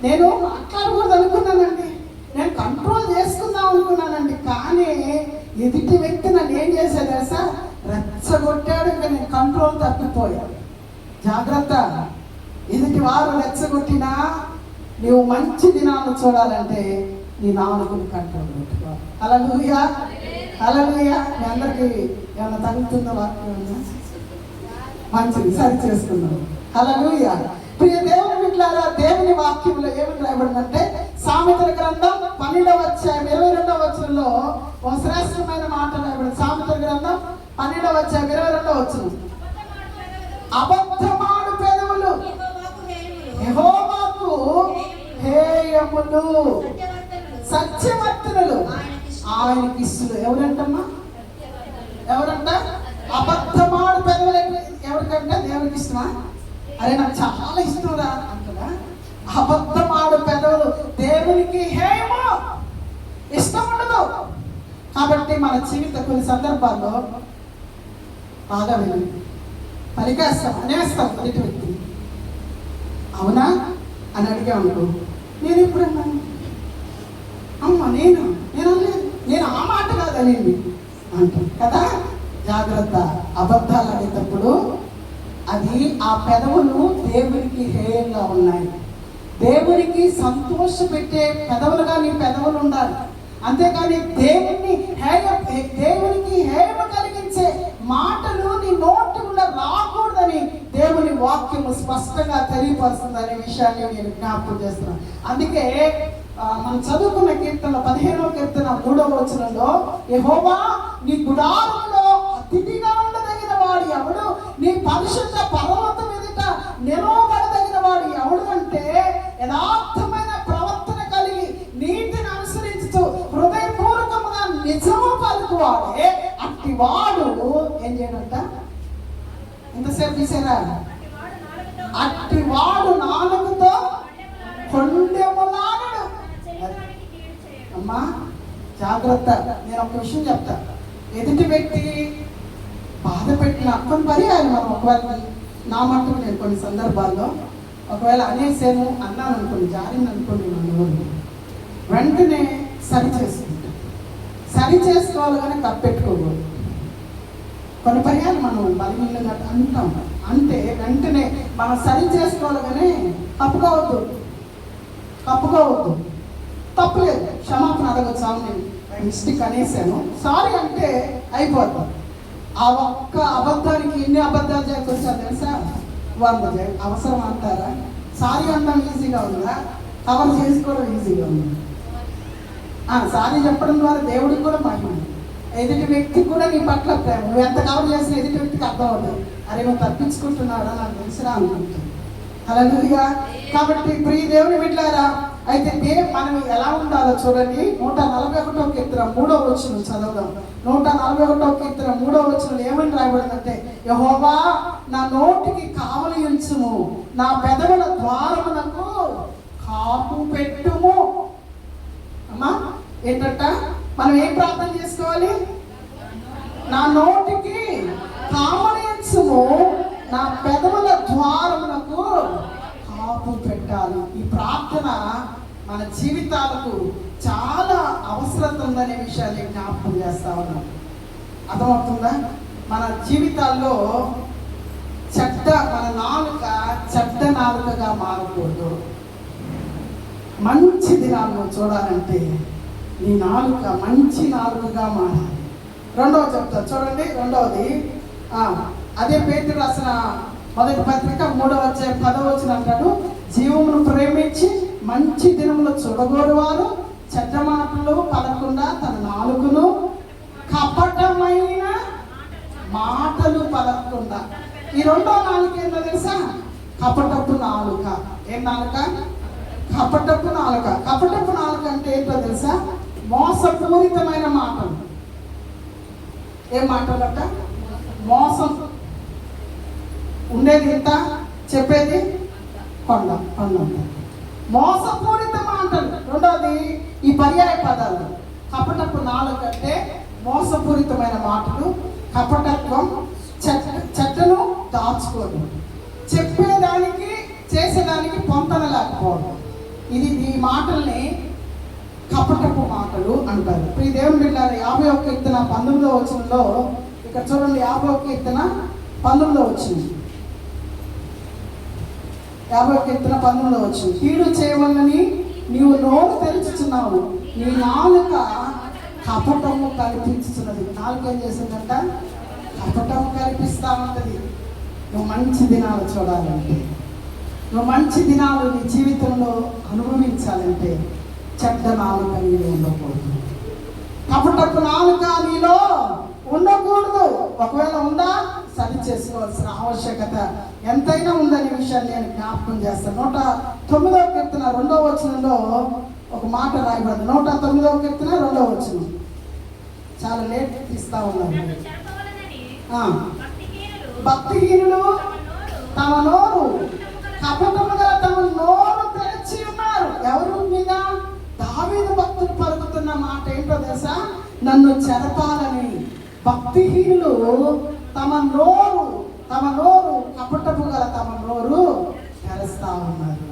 నేను మాట్లాడకూడదు అనుకున్నానండి, నేను కంట్రోల్ చేసుకుందాం అనుకున్నానండి, కానీ ఎదుటి వ్యక్తి నన్ను ఏం చేశాడు సార్? రెచ్చగొట్టాడు. ఇంకా నేను కంట్రోల్ తప్పిపోయాను. జాగ్రత్త. ఎదుటి వారు రెచ్చగొట్టినా నువ్వు మంచి దినాలను చూడాలంటే నీ నాలుగుని కంట్రోల్ పెట్టుకో. హల్లెలూయా. హల్లెలూయా. మీ అందరికీ ఏమైనా తగ్గుతుందో వాక్యం? మంచిది, సరి చేసుకున్నాం. హల్లెలూయా. ప్రియ దేవుని బిడ్డలారా, దేవుని వాక్యంలో ఏమని రాయబడిందంటే, సామెతల గ్రంథం 12వ అధ్యాయం 22వ వచనంలో ఒక శ్రేష్టమైన మాట రాయబడింది. సామెతల గ్రంథం 12వ అధ్యాయం 22వ వచనం. అబద్ధమాడు పెదవులు యెహోవాకు హేయములు, సత్యవర్తనులు ఆయనకి ఇష్టలు. ఎవరంటమ్మా? ఎవరంట? అబద్ధమాడు పెదవులు ఎవరికంటే దేవునికి ఇష్టమా? అరే నాకు చాలా ఇష్టం రా అంటారా? అబద్ధమాడు పెదవులు దేవునికి హేమ ఇష్టం ఉండదు. కాబట్టి మన జీవిత కొన్ని సందర్భాల్లో బాగా వినండి, పలికేస్తాం, అనేస్తాం ఎదుటి వ్యక్తి. అవునా అని అడిగామనుకో, నేను ఎప్పుడన్నాను? అమ్మ నేను అనలేదు, నేను ఆ మాట కాదనింది అంటాం కదా. జాగ్రత్త, అబద్ధాలు అనేటప్పుడు అది ఆ పెదవులు దేవునికి హేయంగా ఉన్నాయి. దేవునికి సంతోష పెట్టే పెదవులుగా నీ పెదవులు ఉండాలి. అంతేకాని దేవునికి హేమ కలిగించే మాటలు నీ నోటి గుండా రాకూడదని దేవుని వాక్యము స్పష్టంగా తెలియపరుస్తుంది విషయాన్ని నేను జ్ఞాపకం చేస్తున్నాను. అందుకే మనం చదువుకున్న కీర్తన 15వ కీర్తన 3వ వచనంలో, యెహోవా నీ గుడారంలో అతిథిగా ఉండదగిన వాడు ఎవడు, నీ పరిశుద్ధ పర్వతం ఎదుట నిలవబడదగిన వాడు ఎవడు అంటే, యథార్థమైన ప్రవర్తన కలిగి నీతిని అనుసరించుతూ హృదయపూర్వకముగా నిజము పలుకువాడే అట్టి వాడు ఏం చేయడంట? ఎంతసేపు తీసారా? అట్టి వాడు నాలుగుతో కొండెములాడడు. అమ్మా జాగ్రత్త, నేను ఒక విషయం చెప్తా. ఎదుటి వ్యక్తి బాధ పెట్టిన కొన్ని పర్యాలు మనం ఒకవేళ నా మట్టుకు నేను కొన్ని సందర్భాల్లో ఒకవేళ అనేసాను అన్నాను అనుకోండి, జారింది అనుకోండి, మన వెంటనే సరి చేసుకుంటాం. సరి చేసుకోవాలి కానీ కప్పెట్టుకోకూడదు. కొన్ని పర్యాలు మనం బలహీనంగా అంటాం, అంటే వెంటనే మనం సరి చేసుకోవాలి కానీ కప్పుకోవద్దు. తప్పులేదు, క్షమాపణ అడగచ్చు. నేను మిస్టేక్ అనేసాను, సారీ అంటే అయిపోతాం. ఆ ఒక్క అబద్ధానికి ఎన్ని అబద్ధాలు చేయకొచ్చా తెలుసా? 100 అవసరం అంటారా? సారీ అనడం ఈజీగా ఉందా? కవర్ చేసుకోవడం ఈజీగా ఉంది. సారీ చెప్పడం ద్వారా దేవుడికి కూడా మహిమ, ఎదుటి వ్యక్తికి కూడా నీ పట్ల ప్రేమ. నువ్వు ఎంత కవర్ చేసిన ఎదుటి వ్యక్తికి అర్థం అవుతుంది, అరే నువ్వు తప్పించుకుంటున్నాడా నాకు తెలుసురా అనుకుంటుంది. హల్లెలూయా. కాబట్టి ప్రియ దేవుని బిడ్డలారా, అయితే మనం ఎలా ఉండాలో చూడండి. 141వ కీర్తన 3వ వచనం చదవదాం. 141వ కీర్తన 3వ వచనం ఏమని రాయబడిందంటే, యెహోవా నా నోటికి కావలి ఉంచుము, నా పెదవుల ద్వారమునకు కాపు పెట్టుము. అమ్మా ఏంటంట? మనం ఏం ప్రార్థన చేసుకోవాలి? నా నోటికి కావలి ఉంచుము, నా పెదవుల ద్వారమునకు కాపు పెట్టాలి. ఈ ప్రార్థన మన జీవితాలకు చాలా అవసరం ఉందనే విషయాన్ని జ్ఞాపకం చేస్తా ఉన్నాం. అర్థమవుతుందా? మన జీవితాల్లో మన నాలుక చెడ్డ నాలుకగా మారకూడదు. మంచి దినాలను చూడాలంటే నీ నాలుక మంచి నాలుకగా మారాలి. రెండవ చెప్తా చూడండి. రెండవది అదే పేతురు రాసిన మొదటి పత్రిక 3వ అధ్యాయం 10వ వచనం అంటాడు, జీవమును ప్రేమించి మంచి దినములు చూడగోరువారు చెడ్డ మాటలు పలకుండా తన నాలుకను కపటమైన మాటలు పలకుండా. ఈ రెండో నాలుక ఏంటో తెలుసా? కపటపు నాలుక. ఏం నాలుక? కపటపు నాలుక. కపటపు నాలుక అంటే ఏంటో తెలుసా? మోసపూరితమైన మాటలు. ఏం మాటలట? మోసం. ఉండేది ఇంత, చెప్పేది కొండ. మోసపూరిత మాటలు. రెండోది ఈ పర్యాయ పదాలు. కపటపు నాలుక అంటే మోసపూరితమైన మాటలు, కపటత్వం, చెట్టను దాచుకోదు, చెప్పేదానికి చేసేదానికి పొంతన లేకపోవడం. ఈ మాటల్ని కపటపు మాటలు అంటారు. ఈ దేవుని బిడ్డలారా, 51వ కీర్తన 19వ వచనంలో ఇక్కడ చూడండి. 51వ కీర్తన 19వ వచనం. 50వ కీర్తన 19వ వచనం. కీడు చేయవలనని నీవు నోరు తెరుచుచున్నావు, నీ నాలుక కపటము కల్పించుతున్నది. నాలుక ఏం చేసిందంట? కపటము కల్పిస్తా ఉంటుంది. నువ్వు మంచి దినాలు చూడాలంటే, నువ్వు మంచి దినాలు నీ జీవితంలో అనుభవించాలంటే చెడ్డ నాలుక నీలో ఉండకూడదు. కపటపు నాలుక నీలో ఉండకూడదు. ఒకవేళ ఉందా సరి చేసుకోవాల్సిన ఆవశ్యకత ఎంతైనా ఉందనే విషయాన్ని నేను జ్ఞాపకం చేస్తాను. 109వ కీర్తన 2వ వచనంలో ఒక మాట రాయబడింది. 109వ కీర్తన 2వ వచనం. చాలా లేట్ తీస్తా ఉన్నారు. భక్తిహీనులు తమ నోరు కపటముగా తమ నోరు తెరచి ఎవరు మీద? దావీదు భక్తులు పలుకుతున్న మాట ఏంటో తెలుసా? నన్ను చెరపాలని భక్తిహీనులు తమ నోరు కపటపు గల తమ నోరు తెరుస్తా ఉన్నారు.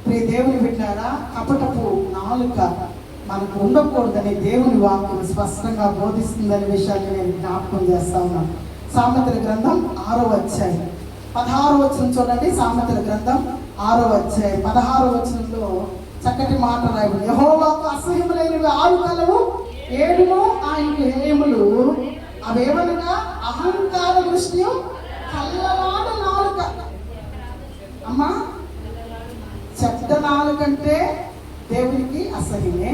ప్రియ దేవుని బిడ్డారా, కపటపు నాలుక మనకు ఉండకూడదని దేవుని వాక్యం స్పష్టంగా బోధిస్తుందనే విషయాన్ని నేను జ్ఞాపకం చేస్తా ఉన్నాను. సామెతల గ్రంథం 6వ అధ్యాయం 16వ వచనం చూడండి. సామెతల గ్రంథం 6వ అధ్యాయం 16వ వచనంలో చక్కటి మాట రాయబడింది. యెహోవాకు అసహ్యములైనవి 6 కలవు, 7 ఆయనకు హేయములు. అవేమనగా అహంకార దృష్టి, కళ్ళలాడు నాలుక. అమ్మా, చెడ్డ నాలుకంటే దేవునికి అసహ్యమే.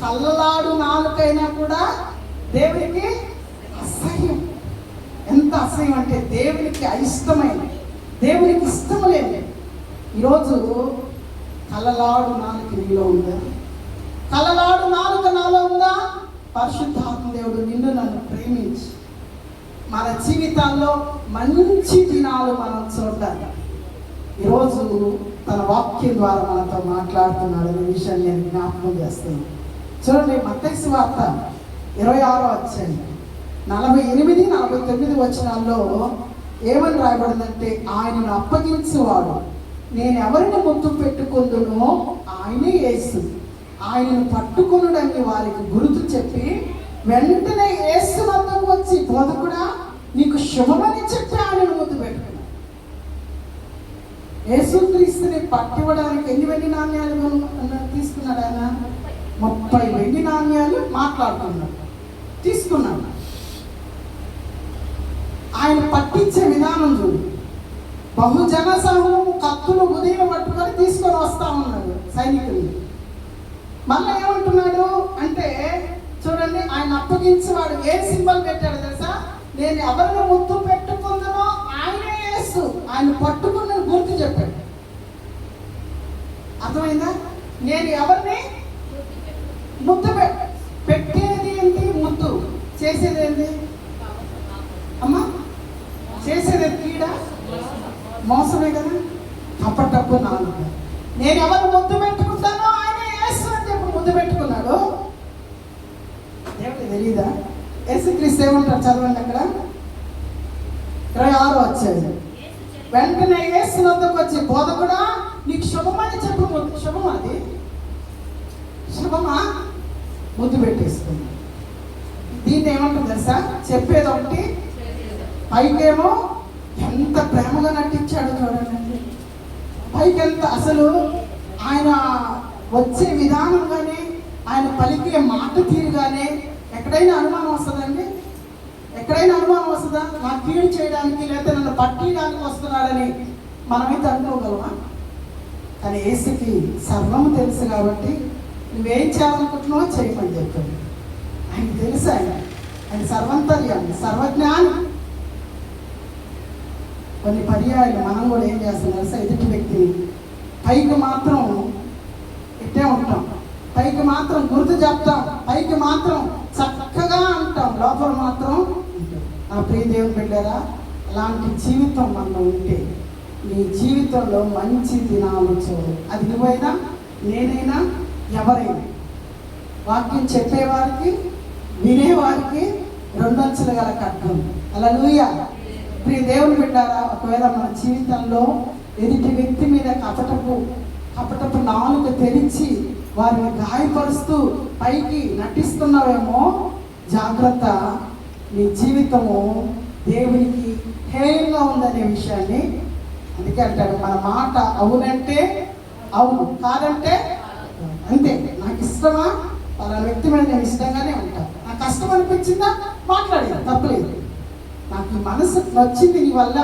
కళ్ళలాడు నాలుకైనా కూడా దేవునికి అసహ్యం. ఎంత అసహ్యం అంటే దేవునికి అయిష్టమైన, దేవునికి ఇష్టం లేదు. ఈరోజు కళ్ళలాడు నాలుక నీలో ఉందా? కళ్ళలాడు నాలుక నాలో ఉందా? పరిశుద్ధాత్మ దేవుడు నిన్ను నన్ను ప్రేమించి మన జీవితాల్లో మంచి దినాలు మనం చూడాలి. ఈరోజు తన వాక్యం ద్వారా మనతో మాట్లాడుతున్నాడు అనే విషయాన్ని నేను జ్ఞాపకం చేస్తున్నాను. చూడండి, మత్తయి సువార్త 26వ అధ్యాయం 48, 49 వచనాల్లో ఏమని రాయబడిందంటే, ఆయనను అప్పగించేవాడు నేను ఎవరిని ముద్దు పెట్టుకుందునో ఆయనే యేసు, ఆయనను పట్టుకొనుడని వారికి గుర్తు చెప్పి వెంటనే యేసు వద్దకు వచ్చి, బోధకుడా నీకు శుభమని చెప్పి ఆయనను ముద్దు పెట్టుకున్నాడు. యేసుక్రీస్తుని పట్టివ్వడానికి ఎన్ని వెండి నాణ్యాలు తీసుకున్నాడు ఆయన? 30 వెండి నాణ్యాలు మాట్లాడుతున్నాడు, తీసుకున్నాడు. ఆయన పట్టించే విధానం చూడు. బహుజన సమూహము కత్తులు ఉదయం పట్టుకొని తీసుకొని వస్తా ఉన్నాడు సైనికులు. మళ్ళీ ఏమంటున్నాడు అంటే చూడండి, ఆయన అప్పగించేవాడు ఏ సింబల్ పెట్టాడు తెలుసా? నేను ఎవరిని ముద్దు పెట్టుకుందనో ఆయనే యేసు, ఆయన పట్టుకున్న గుర్తు చెప్పాడు. అర్థమైందా? నేను ఎవరిని ముద్దు పెట్టేది ఏంటి? ముద్దు. చేసేది ఏంటి అమ్మా? చేసేది కీడ, మోసమే కదా. కపటపు నాలుక. నేను ఎవరు ముద్దు పెట్టుకుంటానో ఆయన యేసు అని చెప్పి ముద్దు పెట్టుకున్నాడు. దేవుడికి తెలీదా? యేసుక్రీస్తు ఏమంటారు? చదవండి అక్కడ 26వ అధ్యాయం. వెంటనే యేసు వద్దకు వచ్చి, బోధకుడా నీకు శుభమని చెప్పు. శుభం అది శుభమా? ముద్దు పెట్టేస్తుంది. దీన్ని ఏమంటుంది తెలుసా? చెప్పేది ఒకటి, పైకేమో ఎంత ప్రేమగా నటించాడు చూడండి. పైకి ఎంత అసలు ఆయన వచ్చే విధానం కానీ, ఆయన పలికే మాట తీరు కానీ ఎక్కడైనా అనుమానం వస్తుందండి? ఎక్కడైనా అనుమానం వస్తుందా? నా కీడు చేయడానికి లేకపోతే నన్ను పట్టియడానికి వస్తున్నాడని మనమైతే అనుకోగలమా? కానీ యేసుకి సర్వము తెలుసు కాబట్టి నువ్వేం చేయాలనుకుంటున్నావో చేయమని చెప్పాడు. ఆయనకు తెలుసు, ఆయన సర్వంతర్యాన్ని, సర్వజ్ఞాని. కొన్ని పర్యాయాలు మనం కూడా ఏం చేస్తాం తెలుసా? ఎదుటి వ్యక్తిని పైకి మాత్రం ఇట్టే ఉంటాం, పైకి మాత్రం గుర్తు చెప్తాం, పైకి మాత్రం చక్కగా అంటాం, లోపల మాత్రం నా ప్రియ దేవుని బిడ్డరా, అలాంటి జీవితం మనం ఉంటే నీ జీవితంలో మంచి దినాలు చూడు. అది నువ్వైనా, నేనైనా, ఎవరైనా. వాక్యం చెప్పేవారికి, వినేవారికి 2 అంచులు గల ఖడ్గం. హల్లెలూయా. ప్రియ దేవుని బిడ్డారా, ఒకవేళ మన జీవితంలో ఎదుటి వ్యక్తి మీద కపటపు నాలుక తెరిచి వారిని గాయపరుస్తూ పైకి నటిస్తున్నావేమో, జాగ్రత్త. నీ జీవితము దేవునికి హేయంగా ఉందనే విషయాన్ని అందుకే అంటాడు, మన మాట అవునంటే అవును, కాదంటే అంతే. నాకు ఇష్టమా, వాళ్ళ వ్యక్తి మీద నేను ఇష్టంగానే ఉంటాను. నాకు కష్టం అనిపించిందా, మాట్లాడేది తప్పలేదు. నాకు ఈ మనసు నచ్చింది నీ వల్ల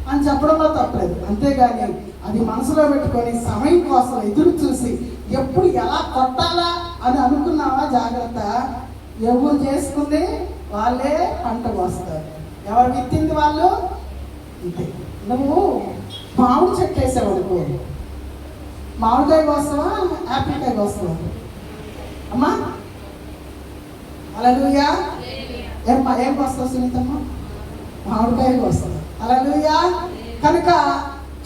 అని చెప్పడంలో తప్పలేదు. అంతేగాని అది మనసులో పెట్టుకొని సమయం కోసం ఎదురు చూసి ఎప్పుడు ఎలా కొట్టాలా అని అనుకున్నావా, జాగ్రత్త. ఎవరు చేసుకుంది వాళ్ళే పంట కోస్తారు, ఎవరు విత్తింది వాళ్ళు అంతే. నువ్వు మామిడి చెట్టు వేసావు అనుకో, మామిడికాయ కోస్తావా, యాపిల్కాయ కోస్తావా అమ్మా? హల్లెలూయా. ఏం కోస్తావు సునీతమ్మ? మామిడికాయ కోస్తావు. హల్లెలూయా. కనుక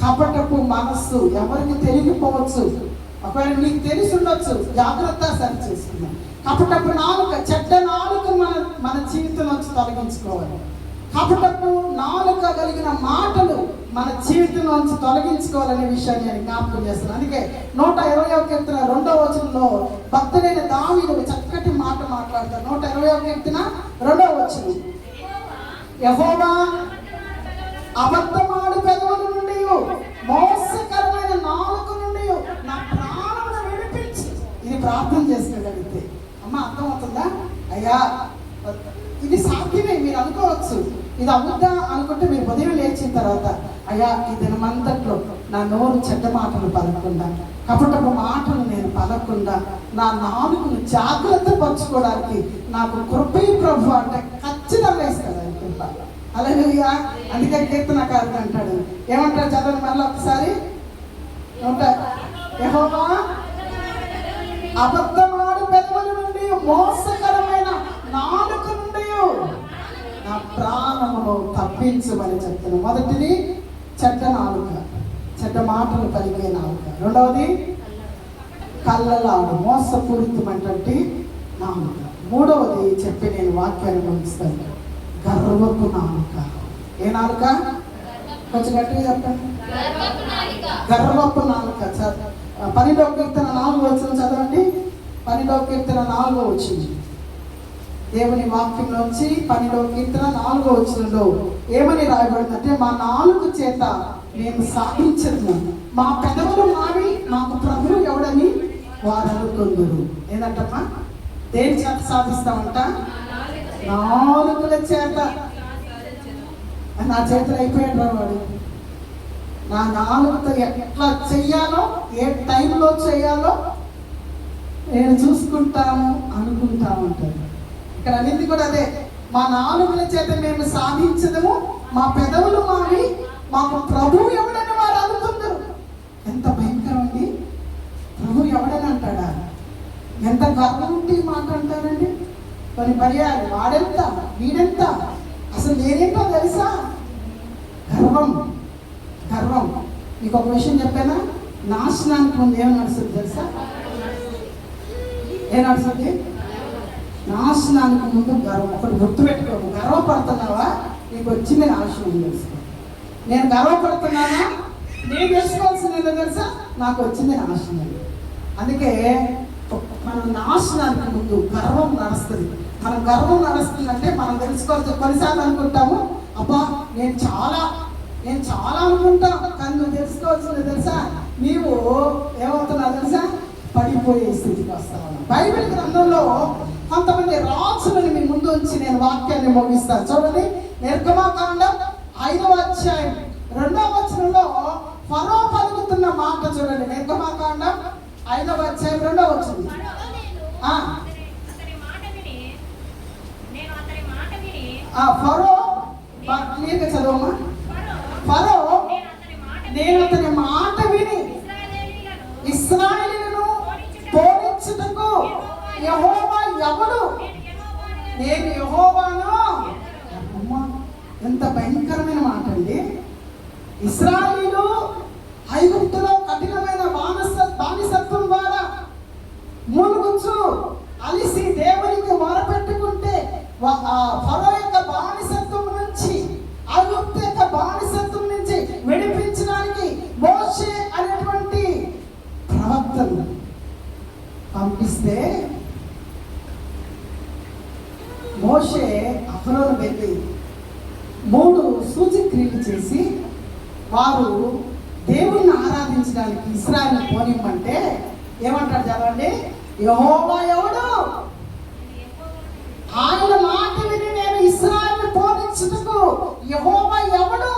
కపటపు మనస్సు ఎవరికి తెలియకపోవచ్చు, ఒకవేళ నీకు తెలిసి ఉండొచ్చు, జాగ్రత్త సరి చేసుకున్నాం. కపటపు నాలుక, చెడ్డ నాలుక మన జీవితం నుంచి తొలగించుకోవాలి. కపటపు నాలుక కలిగిన మాటలు మన జీవితం నుంచి తొలగించుకోవాలనే విషయాన్ని నేను జ్ఞాపకం చేస్తున్నాను. అందుకే 120వ కీర్తన 2వ వచనంలో భక్తుడైన దావీదు చక్కటి మాట మాట్లాడతారు. 120వ కీర్తన 2వ వచనం, యెహోవా అబద్ధమాడు పెదవుల నుండి, మోసకరమైన నాలుక నుండి నా ప్రాణమును విడిపించి. ఇది ప్రార్థన చేసుకోగలిగితే అమ్మ అర్థమవుతుందా? అయ్యా ఇది సాధ్యమే. మీరు అనుకోవచ్చు ఇది అవుద్దా అనుకుంటే మీరు ఉదయం లేచిన తర్వాత అయ్యా ఈ దినమంతట్లో నా నోరు చెడ్డ మాటలు పలకకుండా, కపటపు మాటలు నేను పలకకుండా నా నాలుకను జాగ్రత్త పరచుకోవడానికి నాకు కృపే ప్రభు అంటే ఖచ్చితంగా ఇస్తాడు ఆయన కృప. హల్లెలూయా. అందుకే కీర్తనకారుడు అంటాడు, ఏమంటాడు చదవండి మళ్ళీ ఒకసారి. యెహోవా అబద్ధమాడు పెదవుల నుండి, మోసకరమైన నాలుక నుండి నా ప్రాణమును తప్పించమని చెప్తున్నాను. మొదటిది చెడ్డ నాలుక, చెడ్డ మాటలు పలికే నాలుక. రెండవది కళ్ళలాడు మోసపూరితమైనటువంటి నాలుక. మూడవది చెప్పి నేను వాక్యాన్ని ముగిస్తాను, గర్వపు నాలుక. ఏ నాలుక? కొంచెం గట్టిగా చెప్పండి. గర్వపు నాలుక. 12వ కీర్తన 4వ వచనం చదవండి. 12వ కీర్తన 4వ వచనం, దేవుని వాక్యంలోంచి 12వ కీర్తన 4వ వచనంలో ఏమని రాయబడిందంటే, మా నాలుక చేత మేము సాధించదు, మా పెదవులు మావి మాకు ప్రభువు ఎవడని వారు అనుకుందరు. ఏంటంటమ్మా? దేని చేత సాధిస్తామంట? నాలుకల చేత. నా చేతులు అయిపోయాడు వాడు. నా నాలుగుతో ఎట్లా చెయ్యాలో, ఏ టైంలో చేయాలో నేను చూసుకుంటాము అనుకుంటా ఉంటాను. ఇక్కడ అనేది కూడా అదే, మా నాలుగుల చేత మేము సాధించదము, మా పెదవులు మావి మాకు ప్రభువు ఎవడని వారు అనుకుందరు. ఎంత భయంకరం అండి! ప్రభు ఎవడని అంటాడా? ఎంత గర్వం ఉంటే మాట అంటారండి. కొన్ని పర్యాలు వాడెంత వీడెంత, అసలు నేనేంటో తెలుసా? గర్వం. గర్వం. మీకు ఒక విషయం చెప్పానా? నాశనానికి ముందు ఏం నడుస్తుంది తెలుసా? ఏం నడుస్తుంది? నాశనానికి ముందు గర్వం. ఒకటి గుర్తుపెట్టుకోము. గర్వపడుతున్నావా? నీకు వచ్చింది నాశనం తెలుసుకో. నేను గర్వపడుతున్నానా? నేను తెలుసుకోవాల్సింది ఏంటో తెలుసా? నాకు వచ్చింది నాశనం. అందుకే మనం నాశనానికి ముందు గర్వం నడుస్తుంది. మనం గర్వం నడుస్తుందంటే మనం తెలుసుకోవాల్సి. కొన్నిసార్లు అనుకుంటాము, అబ్బా నేను చాలా అనుకుంటాం, కానీ నువ్వు తెలుసుకోవాల్సింది తెలుసా? నీవు ఏమవుతున్నావు తెలుసా? పడిపోయే స్థితికి వస్తావు. బైబిల్ గ్రంథంలో కొంతమంది రాజులను మీ ముందు ఉంచి నేను వాక్యాన్ని ముగిస్తాను. చూడండి, నిర్గమకాండం 5వ అధ్యాయం 2వ వచనంలో ఫరో పలుకుతున్న మాట చూడండి. నిర్గమకాండం 5వ అధ్యాయం 2వ వచనం. ఫరో క్లియర్గా చదవమ్మా. ఫరో నేను అతని మాట విని ఇశ్రాయేలీయులను పోనించుటకు యెహోవా ఎవడు? నేను యెహోవాను. ఎంత భయంకరమైన మాట అండి! ఇశ్రాయేలీయులు ఐగుప్తులో కఠినమైన బానిసత్వం ద్వారా మూలుగుచ్చు అలిసి దేవునికి మొరపెట్టుకుంటే ఫరో యొక్క బానిసత్వం నుంచి, ఐగుప్తు యొక్క బానిసత్వం నుంచి విడిపించడానికి మోషే అనేటువంటి ప్రవక్తను పంపిస్తే మోషే అఫరోను వెళ్ళి 3 సూచక్రియలు చేసి వారు దేవుణ్ణి ఆరాధించడానికి ఇశ్రాయేలును పోనిమ్మంటే ఏమంటాడు చదవండి. యెహోవా ఎవడు? ఆయన మాట విని నేను ఇశ్రాయేలును పోనించుటకు యెహోవా ఎవడు?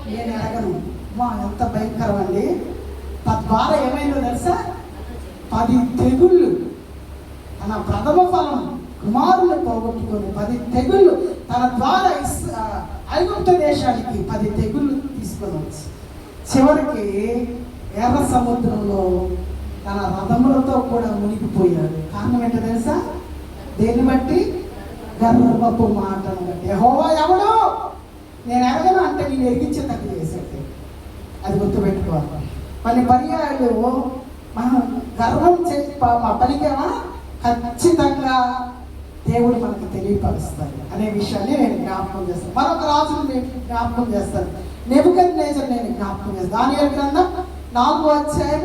నేను అడగను. ఎంత భయంకరం అండి! తద్వారా ఏమైందో తెలుసా? 10 తెగుళ్ళు, తన ప్రథమ ఫలం కుమారులు పోగొట్టుకొని 10 తెగుళ్ళు తన ద్వారా ఐగుప్తు దేశానికి 10 తెగుళ్ళు తీసుకొని వచ్చి చివరికి ఎర్ర సముద్రంలో తన రథములతో కూడా మునిగిపోయాడు. కారణం ఏంటో తెలుసా? దేన్ని బట్టి? గర్వపు మాటను బట్టి. యెహోవా ఎవడు? నేను ఎరగను అంటే నేను ఎరిగించేటట్టు చేశాడు. అది గుర్తుపెట్టుకోవాలి. కొన్ని పర్యాయాలు మనం గర్వం చేసి పలికామా ఖచ్చితంగా దేవుడు మనకు తెలియపరుస్తాడు అనే విషయాన్ని నేను జ్ఞాపకం చేస్తాను. మరొక రాజును నేను జ్ఞాపకం చేస్తాను, నెబుకద్నెజరు నేను జ్ఞాపకం చేస్తాను. దానియేలు గ్రంథం 4వ అధ్యాయం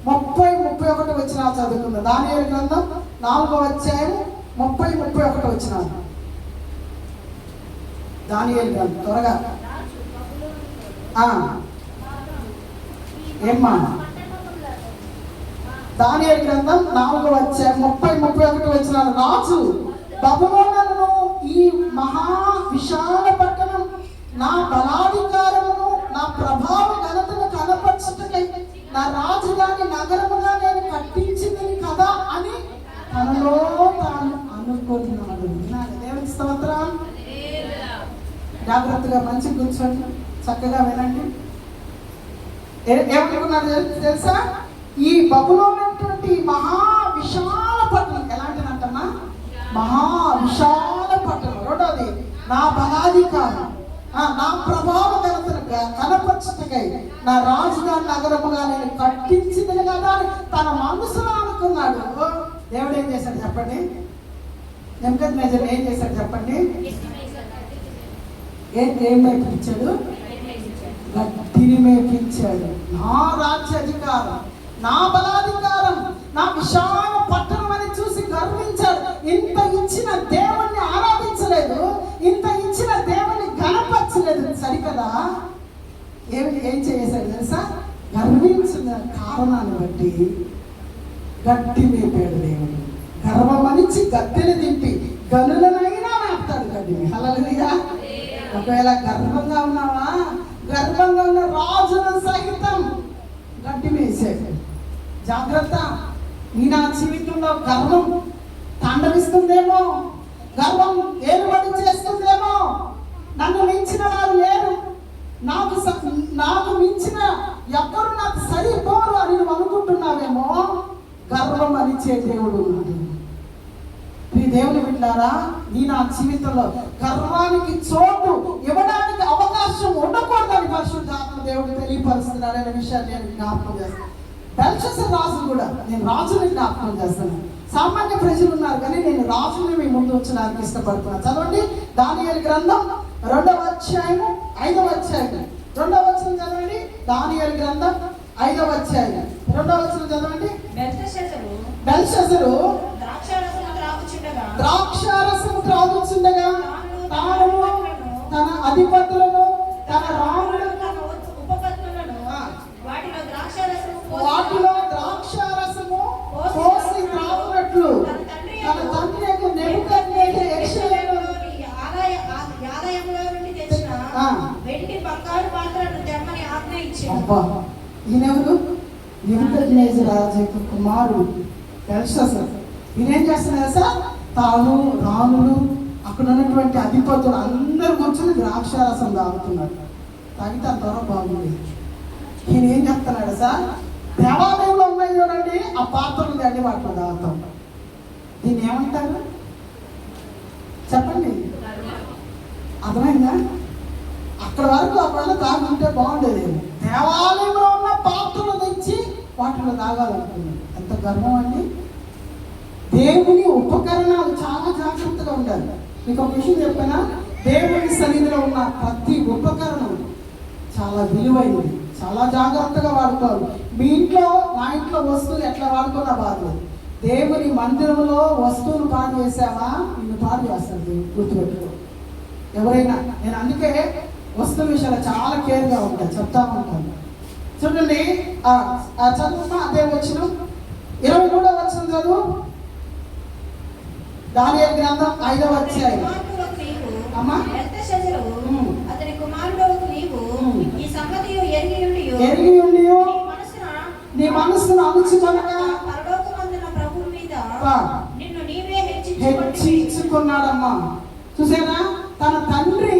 30-31 వచనాలు చదువుకుందాం. దానియేలు గ్రంథం 4వ అధ్యాయం 30-31 వచనాలు. దానియేలు గ్రంథం త్వరగా ఏమ్మా దానియేలు గ్రంథం 4వ అధ్యాయం 30-31 వచనాలు. రాజు బబులోనును ఈ మహా విశాల పట్టణం నా బలాధికారమును నా ప్రభావ ఘనతను కనపరచుటకై నా రాజధాని నగరముగా నేను కట్టించింది కదా అని తనలో తాను అనుకుంటున్నాడు. దేవునికి స్తోత్రం. జాగ్రత్తగా మంచి కూర్చోండి, చక్కగా వినండి. ఏమనుకున్నాడు తెలుసా? ఈ బబులోనటువంటి మహా విశాల పట్టణం ఎలాంటిదంటన్నా? మహా విశాల పట్టణం. రెండోది నా బలాధికారం, నా ప్రభావ ఘనతను కనపరచుటకై నా రాజధాని నగరముగా నేను కట్టించింది కదా అని తన మనసులో అనుకున్నాడు. దేవుడు ఏం చేశాడు చెప్పండి? నెబుకద్నెజరు ఏం చేశాడు చెప్పండి? ఏం మేపించాడు? గడ్డిని మేపించాడు. నా రాజ్యాధికారం, నా బలాధికారం, నా విశాల పట్టణం అని చూసి గర్వించాడు. ఇంత ఇచ్చిన దేవుణ్ణి ఆరాధించలేదు, ఇంత ఇచ్చిన దేవుణ్ణి గణపరచలేదు. సరికదా? ఏం చేశాడు తెలుసా? గర్వించిన కారణాన్ని బట్టి గడ్డి మేపాడు దేవుడు. గర్వమనిచి గద్దెని దింపి గనులనైనా మేపుతాడు గడ్డిని. హల్లెలూయా. ఒకవేళ గర్వంగా ఉన్నావా, గర్వంగా ఉన్న రాజును సహితం గడ్డి మేసాడు. జాగ్రత్త. నీ నా జీవితంలో గర్వం తాండవిస్తుందేమో, గర్వం ఏలుబడి చేస్తుందేమో. నన్ను మించిన వారు లేరు, నాకు మించిన ఎవ్వరు నాకు సరిపోరు అని నువ్వు అనుకుంటున్నావేమో. గర్వం అనిచే దేవుడు ఉన్నాడు. మీ దేవుని బిడ్డలారా, నీ నా జీవితంలో గర్వానికి చోటు ఇవ్వడానికి అవకాశం ఉండకూడదని పరిశుద్ధాత్మ దేవుడు తెలియపరుస్తున్నాడు అనే విషయాన్ని నేను జ్ఞాపకం చేస్తాను. బెల్షస్సరు రాజు కూడా, నేను రాజుని జ్ఞాపకం చేస్తాను. సామాన్య ప్రజలు ఉన్నారు కానీ నేను రాజుని మీ ముందు ఉంచడానికి ఇష్టపడుతున్నాను. చదవండి దానియేలు గ్రంథం 2వ అధ్యాయము 5వ అధ్యాయం 2వ వచనం చదవండి. దానియేలు గ్రంథం 5వ అధ్యాయం 2వ వచనం చదవండి. బెల్షస్సరు ద్రాక్షారసము త్రాగుచుండగా తాను తన అధిపతులను తన రాములను వాటిలో ద్రాక్షారసము పోసి త్రాగునట్లు తన తండ్రి నెబుకద్నెజరు యెరూషలేములో ఆలయములో నుండి తెచ్చిన వెండి బంగారు పాత్రను తెమ్మని ఆజ్ఞ ఇచ్చాడు. ఈయనెవరు? నెబుకద్నెజరు రాజు యొక్క కుమారుడు బెల్షస్సరు. ఈయనేం చేస్తున్నారు సార్? తాను రాణులు అక్కడ ఉన్నటువంటి అధిపతులు అందరూ కూర్చొని ద్రాక్షారసం తాగుతున్నారు. తాగితే అంతవర బాగుంది. ఈయన ఏం చెప్తున్నాడు సార్? దేవాలయంలో ఉన్నాయి చూడండి ఆ పాత్రలు దాన్ని వాటిలో తాగుతాం. దీన్ని ఏమంటారు చెప్పండి? అర్థమైందా? అక్కడ వరకు అక్కడ తాగుంటే బాగుండేది. దేవాలయంలో ఉన్న పాత్రలు తెచ్చి వాటిలో తాగాలనుకున్నాడు. ఎంత గర్వం అండి! దేవుని ఉపకరణాలు చాలా జాగ్రత్తగా ఉండాలి. మీకు ఒక విషయం చెప్పినా, దేవుని సన్నిధిలో ఉన్న ప్రతి ఉపకరణం చాలా విలువైనది, చాలా జాగ్రత్తగా వాడుకోవాలి. మీ ఇంట్లో, నా ఇంట్లో వస్తువులు ఎట్లా వాడుకున్నా బాధలేదు. దేవుని మందిరంలో వస్తువులు పాడు చేసావా నిన్ను పాడు చేస్తాడు దేవుడు, గుర్తుపెట్టుకో. ఎవరైనా, నేను అందుకే వస్తువుల విషయాలు చాలా కేర్గా ఉంటాను, చెప్తా ఉంటాను. చూడండి చదువుమా అదే వచనం 23వ వచనం చదువు. దానియేలు గ్రంథం 5వ అధ్యాయం. అమ్మా అతని కుమారుడు నీవు ఈ సంగతియు ఎరిగి ఉండి నీ మనసును అణుచుకొనగా పరలోకమందున ప్రభువు మీద నిన్ను నీవే హెచ్చించుకున్నాడమ్మా. చూసారా? తన తండ్రి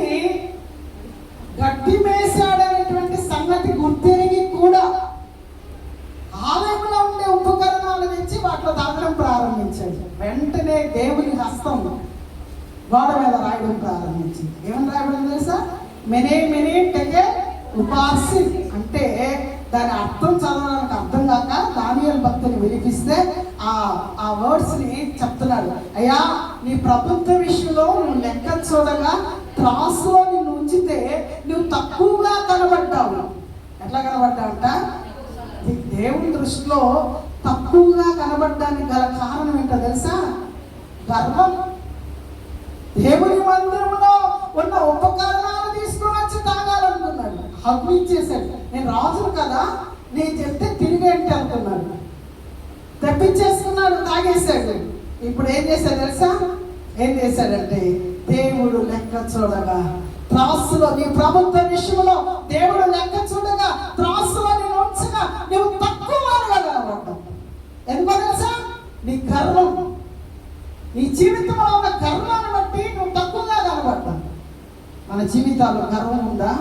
గడ్డి మేసాడనేటువంటి సంగతి గుర్తెరిగి కూడా ఆలయంలో ఉండే ఉపకరణాలు తెచ్చి వాటిలో తాగడం ప్రారంభించాడు. వెంటనే దేవుని హస్తం గోడ మీద రాయడం ప్రారంభించింది. ఏమని రాయబడింది తెలుసా? మెనే మెనే టెకే ఉపాసి అంటే దాని అర్థం చదవడానికి అర్థం కాక దానియేలు భక్తుని వినిపిస్తే ఆ వర్డ్స్ని చెప్తున్నాడు. అయ్యా, నీ ప్రభుత్వ విషయంలో నువ్వు లెక్క చూడగా త్రాసులో నిన్ను ఉంచితే నువ్వు తక్కువగా కనబడ్డావు. ఎట్లా కనబడ్డావంట? దేవుని దృష్టిలో తక్కువగా కనబడ్డానికి గల కారణం ఏంటో తెలుసా? గర్వం. దేవుని మందిరంలో ఉన్న ఉపకరణాలు తీసుకొని వచ్చి తాగాలనుకున్నాడు. హక్కు ఇచ్చేసాడు. నేను రాజును కదా, నేను చెప్తే తిరిగేంటి అనుకున్నాడు. తెప్పించేసుకున్నాడు, తాగేశాడు. ఇప్పుడు ఏం చేశాడు తెలుసా? ఏం చేశాడంటే దేవుడు లెక్క చూడగా త్రాసులో, నీ ప్రభుత్వ విషయంలో దేవుడు లెక్క చూడగా త్రాసులో నేను ఉంచగా నువ్వు తక్కువ కనబడ్డావు. ఎందుకో తెలుసా? నీ గర్వం, నీ జీవితంలో ఉన్న గర్వాన్ని బట్టి నువ్వు తక్కువగా కనబడ్డావు. మన జీవితాల్లో గర్వం ఉందా?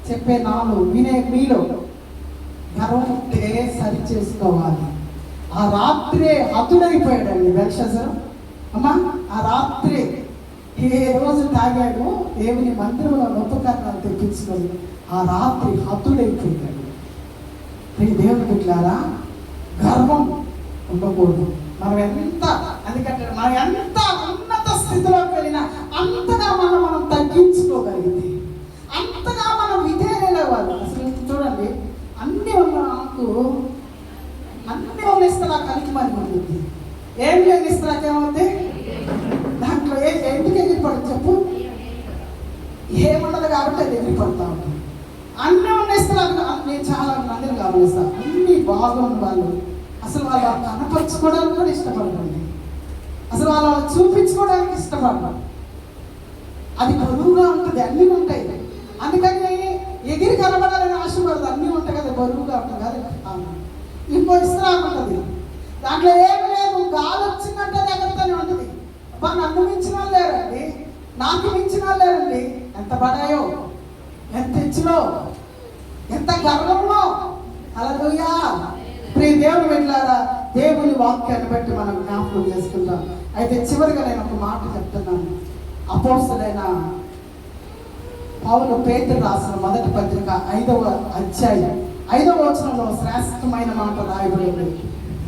చెప్పే నాలు వినే మీలో గర్వం ఉంటే సరి చేసుకోవాలి. ఆ రాత్రే హతుడైపోయాడండి బెల్షాజరు. అమ్మా, ఆ రాత్రే ఏ రోజు తాగాడు దేవుని మందిరంలో ఉపకరణాలు తెప్పించుకొని ఆ రాత్రి హతుడైపోయాడు. దేవుని బిడ్డలారా, గర్వం ఉండకూడదు. ఎందుకంటే మనం ఎంత ఉన్నత స్థితిలోకి వెళ్ళినా అంతగా మనం తగ్గించుకోగలిగితే అంతగా మనం విధేయులవ్వాలి. అసలు చూడండి, అన్ని ఉన్న నాకు అన్ని ఉన్న ఇస్తా కలిగి మరి ఉంటుంది. ఏం లేని ఇస్తాకేమవుతుంది? దాంట్లో ఎందుకు ఎగిరిపడదు చెప్పు? ఏముండదు కాబట్టి అది ఎగిరిపడతా ఉంటుంది. అన్నీ ఉన్న ఇస్తా నేను చాలా మందిని గమనిస్తాను. అన్ని బాగున్న వాళ్ళు అసలు వాళ్ళు కనపరుచుకోవడానికి కూడా ఇష్టపడకండి. అసలు వాళ్ళు చూపించుకోవడానికి ఇష్టపడరు. అది బరువుగా ఉంటుంది, అన్నీ ఉంటాయి. అందుకని ఎగిరి కనబడాలని ఆశపడదు. అన్నీ ఉంటాయి కదా, బరువుగా ఉంటుంది కదా. ఇంకో ఇస్త్రాకు ఉంటుంది, దాంట్లో ఏమి లేదు, గాలి వచ్చిందంటే ఎగరుతూనే ఉంటుంది. అబ్బా, నన్ను మించిన వాళ్ళు లేరండి, నాకు మించిన వాళ్ళు లేరండి. ఎంత పడాయో, ఎంత ఇచ్చిలో, ఎంత గర్వంలో. హల్లెలూయా. ప్రియ దేవుని బిడ్డలారా, దేవుని వాక్యాన్ని బట్టి మనం జ్ఞాపకం చేసుకుంటాం. అయితే చివరిగా నేను ఒక మాట చెప్తున్నాను. అపోస్తలుడైన పౌలు పేతురు రాసిన మొదటి పత్రిక 5వ అధ్యాయం 5వ వచనంలో శ్రేష్టమైన మాట రాయబడింది.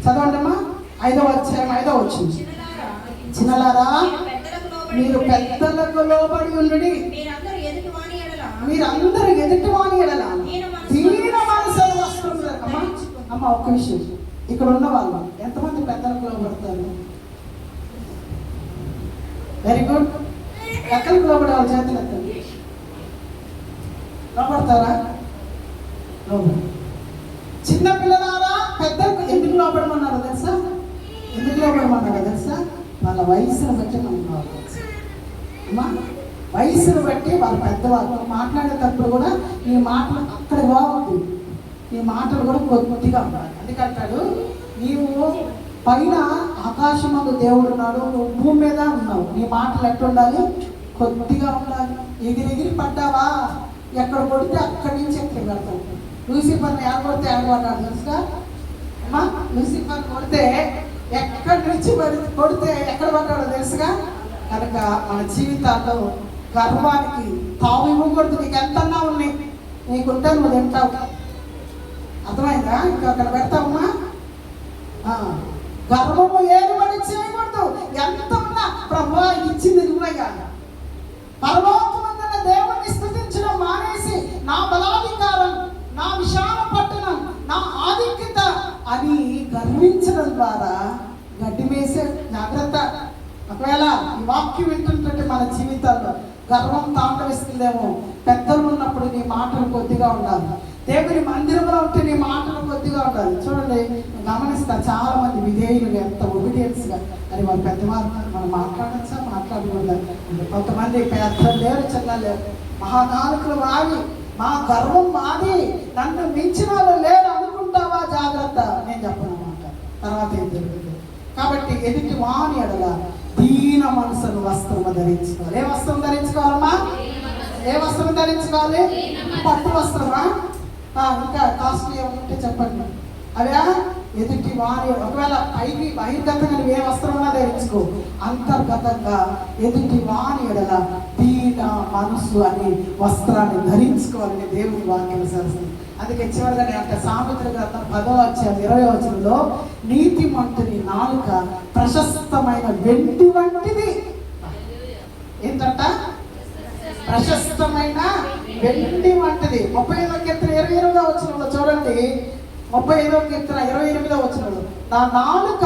చదవండమ్మా. 5వ అధ్యాయం 5వ వచనం. చిన్నలారా, మీరు పెద్దలకు లోబడి ఉండుడి, మీరందరూ ఎదుటివాని ఎడల దీన మనసును వస్త్రములు. అమ్మ, ఒక్క విషయం, ఇక్కడ ఉన్న వాళ్ళు ఎంతమంది పెద్దలకు లోబడతారు? Very good. ఎక్కడికి లోబడే వాళ్ళ చేతులు ఎత్తండి. లోబడతారా? లోబడి. చిన్న పిల్లలారా, పెద్దలకు ఎందుకు లోబడమన్నారో తెలుసా? ఎందుకు లోబడమన్నారో తెలుసా? వాళ్ళ వయసును బట్టి మనం లోబడచ్చు. అమ్మా, వయసును బట్టి వాళ్ళ పెద్దవాళ్ళు మాట్లాడేటప్పుడు కూడా ఈ మాటలు అక్కడ బాగుంది, ఈ మాటలు కూడా కొద్దిగా ఉండాలి. ఎందుకంటాడు, నీవు పైన ఆకాశమందు దేవుడు ఉన్నాడు, నువ్వు భూమి మీద ఉన్నావు, నీ మాటలు ఎట్లా ఉండాలి? కొద్దిగా ఉండాలి. ఎగిరి పడ్డావా, ఎక్కడ కొడితే అక్కడి నుంచి ఎక్కడ పెడతావు. లూసిఫర్ని ఎక్కడ కొడితే ఎడగొట్టాడు తెలుసుగా అమ్మా? లూసిఫర్ కొడితే ఎక్కడి నుంచి కొడితే ఎక్కడ పడ్డాడో తెలుసుగా. కనుక మన జీవితాల్లో గర్వానికి తావు ఇవ్వకూడదు. నీకు ఎంతన్నా ఉన్నాయి, నీకుంటే నువ్వు తింటావు. అర్థమైందా? ఇంకా అక్కడ పెడతావమ్మా. గర్వము ఏలుబడి చేయకూడదు. ఎంత ఉన్నా ప్రభువా ఇచ్చింది నువ్వేగా. పరలోకమందున్న దేవుణ్ణి స్తుతించడం మానేసి నా బలాధికారం, నా విశాల పట్టణం, నా ఆధిక్యత అని గర్వించడం ద్వారా గడ్డి వేసే జాగ్రత్త. ఒకవేళ ఈ వాక్యం వింటుంటే మన జీవితాల్లో గర్వం తాండవిస్తుందేమో. పెద్దలు ఉన్నప్పుడు నీ మాటలు కొద్దిగా ఉండాలి. దేవుని మందిరంలో ఉంటే నీ మాటలు కొద్దిగా ఉండాలి. చూడండి, గమనిస్తా, చాలా మంది విధేయులుగా ఎంత ఒబిడియన్స్గా అని వాళ్ళు పెద్దవారు మనం మాట్లాడచ్చా, మాట్లాడకూడదు. కొంతమంది పెద్దలు లేరు, చిన్న లేరు, మహానాయకులు వారి మా గర్వం మాది, నన్ను మించిన వాళ్ళు లేరు అనుకుంటావా? జాగ్రత్త. నేను చెప్పను అన్నమాట, తర్వాత ఏం జరుగుతుంది. కాబట్టి ఎదుటి వాని ఎడల దీన మనసును వస్త్రము ధరించుకోవాలి. ఏ వస్త్రం ధరించుకోవాలమ్మా? ఏ వస్త్రం ధరించుకోవాలి? పట్టు వస్త్రమా? ఇంకా కాస్ట్లీ ఏమంటే చెప్పండి. అవే ఎదుటి వారి, ఒకవేళ పైకి బహిర్గతంగా నువ్వు ఏ వస్త్రమైనా ధరించుకో, అంతర్గతంగా ఎదుటి వాని ఎడల దీన మనస్సు అనే వస్త్రాన్ని ధరించుకోవాలని దేవుని వాక్యం సరస్తుంది. అందుకే చివరిగా అంటే సామెతల గ్రంథం 10వ అధ్యాయం 20వ వచనంలో నీతిమంతుని నాలుక ప్రశస్తమైన వెండి వంటిది. ఏంటంట? ప్రశస్తమైన వెండి వంటిది. 35వ కీర్తన 28వ వచనంలో చూడండి. 35వ కీర్తన 28వ వచనంలో నా నాలుక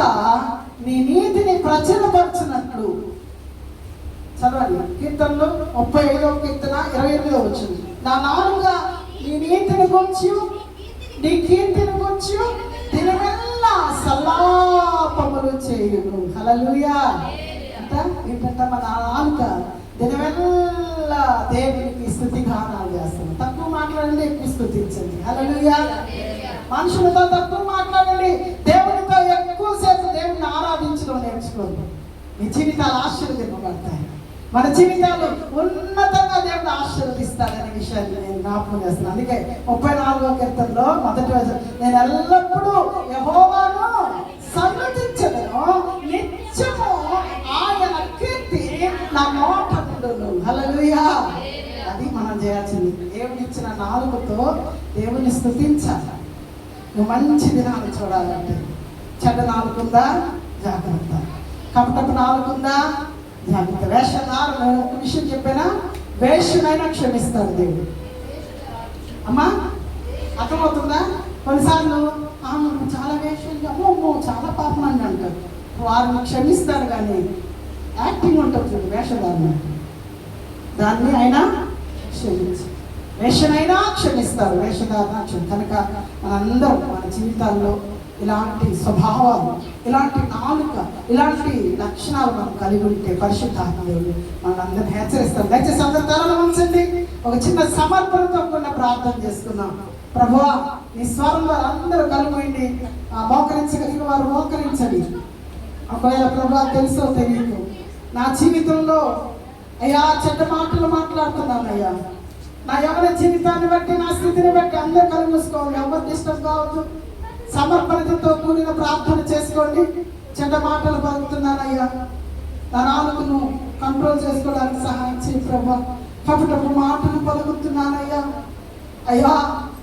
నీ నీతిని ప్రచురపరచినట్లు. చదవండి కీర్తనలో 35వ కీర్తన 28వ వచనం. నా నాలుక నీ నీతిని గురించి నీ కీర్తిని గురించి దినమెల్లా సల్లాపములు చేయును. హల్లెలూయా. ఏంటంట? మన నాలుక దినమెల్లా దేవునికి స్తుతి గానాలు చేస్తాం. తక్కువ మాట్లాడండి, ఎక్కువ స్తుతించండి. హల్లెలూయా. మనుషులతో తక్కువ మాట్లాడండి, దేవునితో ఎక్కువసేపు దేవుని ఆరాధించడం నేర్చుకోండి. మీ జీవితాలు ఆశీర్వదింపబడతాయి. మన జీవితాలు ఉన్నతంగా దేవుడు ఆశీర్వదిస్తాడనే విషయాన్ని నేను జ్ఞాపకం చేస్తున్నాను. అందుకే 34వ కీర్తనలో మొదటి వచనం, నేను ఎల్లప్పుడూ యెహోవాను సన్నుతించెదను, నిత్యము ఆయన కీర్తి నా నోట నుండును. హల్లెలూయా. అది మనం చేయాల్సింది. దేవునిచ్చిన నాలుకతో దేవుని స్తుతించాలి. నువ్వు మంచి దినాలు చూడాలంటే చెడ్డ నాలుగుందా జాగ్రత్త, కపటపు నాలుగుందా జాగ్రత్త. వేషధారణ ఒక విషయం చెప్పానా, వేషమైనా క్షమిస్తాడు దేవుడు. అమ్మా అర్థమవుతుందా? కొన్నిసార్లు నువ్వు చాలా వేషం, అమ్మో చాలా పాపం అని అంటారు. వారిని క్షమిస్తాడు, కానీ యాక్టింగ్ ఉంటుంది వేషధారణ, దాన్ని అయినా క్షమించి వేషనైనా క్షమిస్తారు, వేషధారణ క్షమి. కనుక మనందరం మన జీవితాల్లో ఇలాంటి స్వభావాలు, ఇలాంటి నాలుక, ఇలాంటి లక్షణాలు మనం కలిగి ఉంటే పరిశుద్ధాత్మ దేవుడు మనందరినీ హెచ్చరిస్తాం. దయచేసి అందరి తలలో ఉంచండి. ఒక చిన్న సమర్పణతో కూడిన ప్రార్థన చేసుకున్నాం. ప్రభువా నీ స్వరంలో అందరూ కలిపోయింది. మోకరించగలిగిన వారు మోకరించండి. ఒకవేళ ప్రభువా తెలుసో తెలియదు, నా జీవితంలో అయ్యా చెడ్డ మాటలు మాట్లాడుతున్నాను అయ్యా, నా ఎవరి జీవితాన్ని బట్టి, నా స్థితిని బట్టి అందరూ కలు మూసుకోవాలి. ఎవరు డిస్టర్బ్ కావద్దు. సమర్పణతో కూడిన ప్రార్థన చేసుకోండి. చెడ్డ మాటలు పలుకుతున్నానయ్యా, నా నాలుకను కంట్రోల్ చేసుకోవడానికి సహాయం చేయి ప్రభా. కపటపు మాటలు పలుకుతున్నానయ్యా, అయ్యా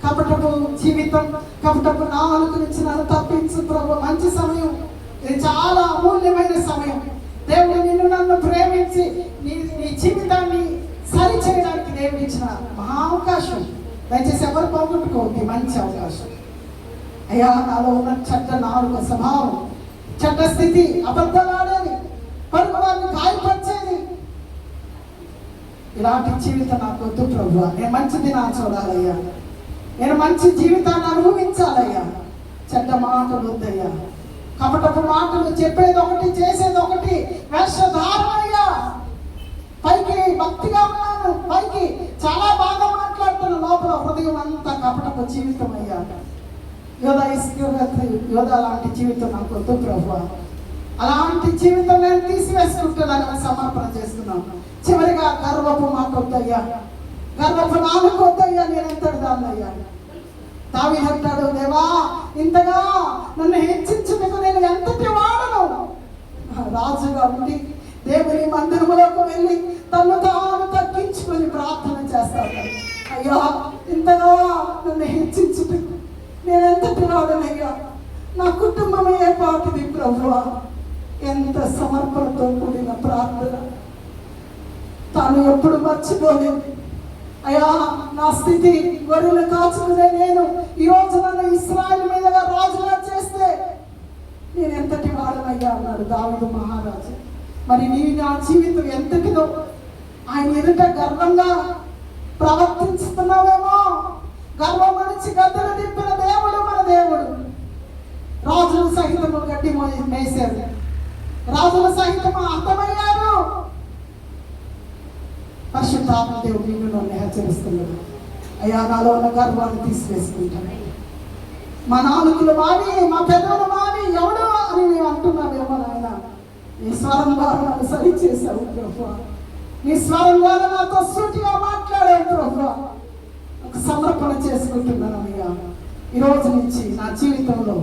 కపటపు జీవితం, కపటపు నాలుక నుంచి నన్ను తప్పించు ప్రభు. మంచి సమయం ఇది, చాలా అమూల్యమైన సమయం. దేవుడు నిన్ను నన్ను ప్రేమించి నీ జీవితాన్ని సరి చేయడానికి దేవుడు ఇచ్చిన మహా అవకాశం. దయచేసి ఎవరు పోగొట్టుకోవద్దు మంచి అవకాశం. అయ్యా నాలో ఉన్న చెడ్డ నాలుక స్వభావం, చెడ్డ స్థితి, అబద్ధాలాడేది, పరుగు వారిని గాయపరిచేది, ఇలాంటి జీవితం నాకు వద్దు ప్రభు. నేను మంచిది నా చూడాలయ్యా, నేను మంచి జీవితాన్ని అనుభవించాలయ్యా. చెడ్డ మాటలు వద్దయ్యా, కపటపు మాటలు, చెప్పేది ఒకటి చేసేది ఒకటి, వేషధారణయ్యా. పైకి భక్తిగా ఉన్నాను, పైకి చాలా బాగా మాట్లాడుతున్న, లోపల హృదయం అంతా కపటపు జీవితం అయ్యా. యోధ లాంటి జీవితం నాకు వద్దు ప్రభు. అలాంటి జీవితం నేను తీసివేసుకుంటున్నాను, సమర్పణ చేస్తున్నాను. చివరిగా గర్వపు మాట వద్దయ్యా, గర్వపు నాలుక వద్దయ్యా. నేను ఎంతటి దాన్నయ్యా. దావీదు అంటాడు, దేవా ఇంతగా నన్ను హెచ్చించుటకు నేను ఎంతటి వాడను. రాజుగా ఉండి దేవుని మందిరములోకి వెళ్ళి తను తాను తగ్గించుకొని ప్రార్థన చేస్తాడు. అయ్యా ఇంతగా నన్ను హెచ్చించుటకు నేను ఎంతటి వాడనయ్యా. నా కుటుంబం ఏ పాటిది ప్రభువా. ఎంత సమర్పణతో కూడిన ప్రార్థన, తాను ఎప్పుడు మర్చిపోలేదు. అయ్యా నా స్థితి, గొర్రెలు కాచుకునే నేను ఈరోజు నన్ను ఇశ్రాయేలు మీదుగా రాజుగా చేస్తే నేను ఎంతటి వాడనయ్యా అన్నాడు దావీదు మహారాజు. మరి నీ నా జీవితం ఎంతటిదో, ఆయన ఎదుట గర్వంగా ప్రవర్తిస్తున్నావేమో. గర్వం మనిషి గద్దలు దింపిన దేవుడు మన దేవుడు. రాజులు సహితము గడ్డి మేసారు, రాజుల సహితము అంతమయ్యారు. పరిశుద్ధాత్మ దేవుడు నిన్ను నన్ను హెచ్చరిస్తున్నాడు. అయ్యా నాలో ఉన్న గర్వాన్ని తీసివేసుకుంటాను. మా నాలుకలు మావి, మా పెదవులు మావి, ఎవడు అని మేము అంటున్నావేమో నాయన. నీ స్వరం ద్వారా నన్ను సరి చేశావు ప్రభు. నీ స్వరం ద్వారా నాతో సూటిగా మాట్లాడావు ప్రభు. ఒక సమర్పణ చేసుకుంటున్నాను అయ్యా. ఈరోజు నుంచి నా జీవితంలో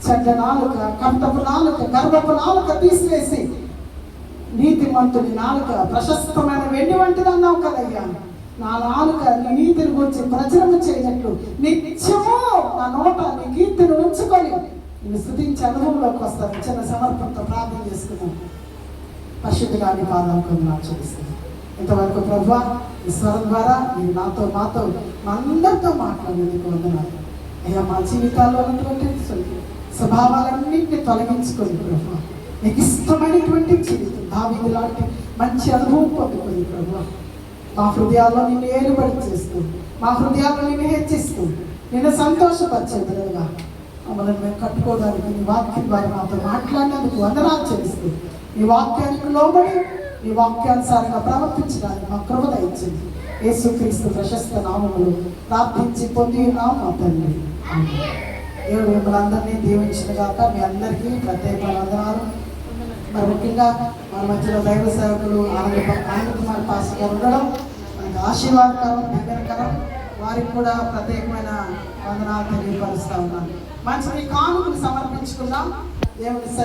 చెడ్డ నాలుక, కపటపు నాలుక, గర్వపు నాలుక తీసివేసి నీతిమంతుని నాలుక ప్రశస్తమైన వెండి వంటిది అన్నావు కదయ్యా. నా నాలుక నీ నీతిని గురించి ప్రచురణ చేయనట్లు నిత్యము నా నోట నీ కీర్తిని ఉంచుకొని నేను స్తుతించే అనుభవంలోకి వస్తాను. చిన్న సమర్పణతో ప్రార్థన చేసుకున్నాం. పరిశుద్ధుగా నీ పాదాలకు వందనాలు చెల్లిస్తున్నాను. ఇంతవరకు ప్రభువా ఈ స్వరం ద్వారా మీరు నాతో మాతో మా అందరితో మాట్లాడేందుకు వందనాలు అయ్యా. మా జీవితాల్లో ఉన్నటువంటి స్వభావాలన్నింటినీ తొలగించుకొని ప్రభువా నీకు ఇష్టమైనటువంటి జీవితం దావీదు లాంటి మంచి అనుభవం పొందుకొని ప్రభువా మా హృదయాల్లో నిన్ను ఏలుబడి చేస్తూ, మా హృదయాల్లో నిన్ను హెచ్చిస్తూ, నిన్ను సంతోషపరిచే విధంగా మమ్మల్ని మేము కట్టుకోవడానికి నీ వాక్యం ద్వారా మాతో మాట్లాడినందుకు వందనాలు చెల్లిస్తూ, నీ వాక్యానికి లోబడి నీ వాక్యానుసారంగా ప్రవర్తించడానికి మా కృప దయచేయండి. యేసుక్రీస్తు ప్రశస్త నామములో ప్రార్థించి పొంది ఉన్నాం మా తండ్రి. దేవుడు మిమ్మల్ని అందరినీ దీవించిన గాక. మీ అందరికీ ప్రత్యేకమైన వందనాలు. మరి ముఖ్యంగా మన మధ్యలో దైవ సేవకులు ఆనంద కుమార్ పాస్టర్ గారు ఉండడం మనకి ఆశీర్వాదకరం, దగ్గరకరం. వారికి కూడా ప్రత్యేకమైన వందనాలు తెలియపరుస్తూ ఉన్నాను. మంచి కానుకలు సమర్పించుకుందాం. దేవుని సరి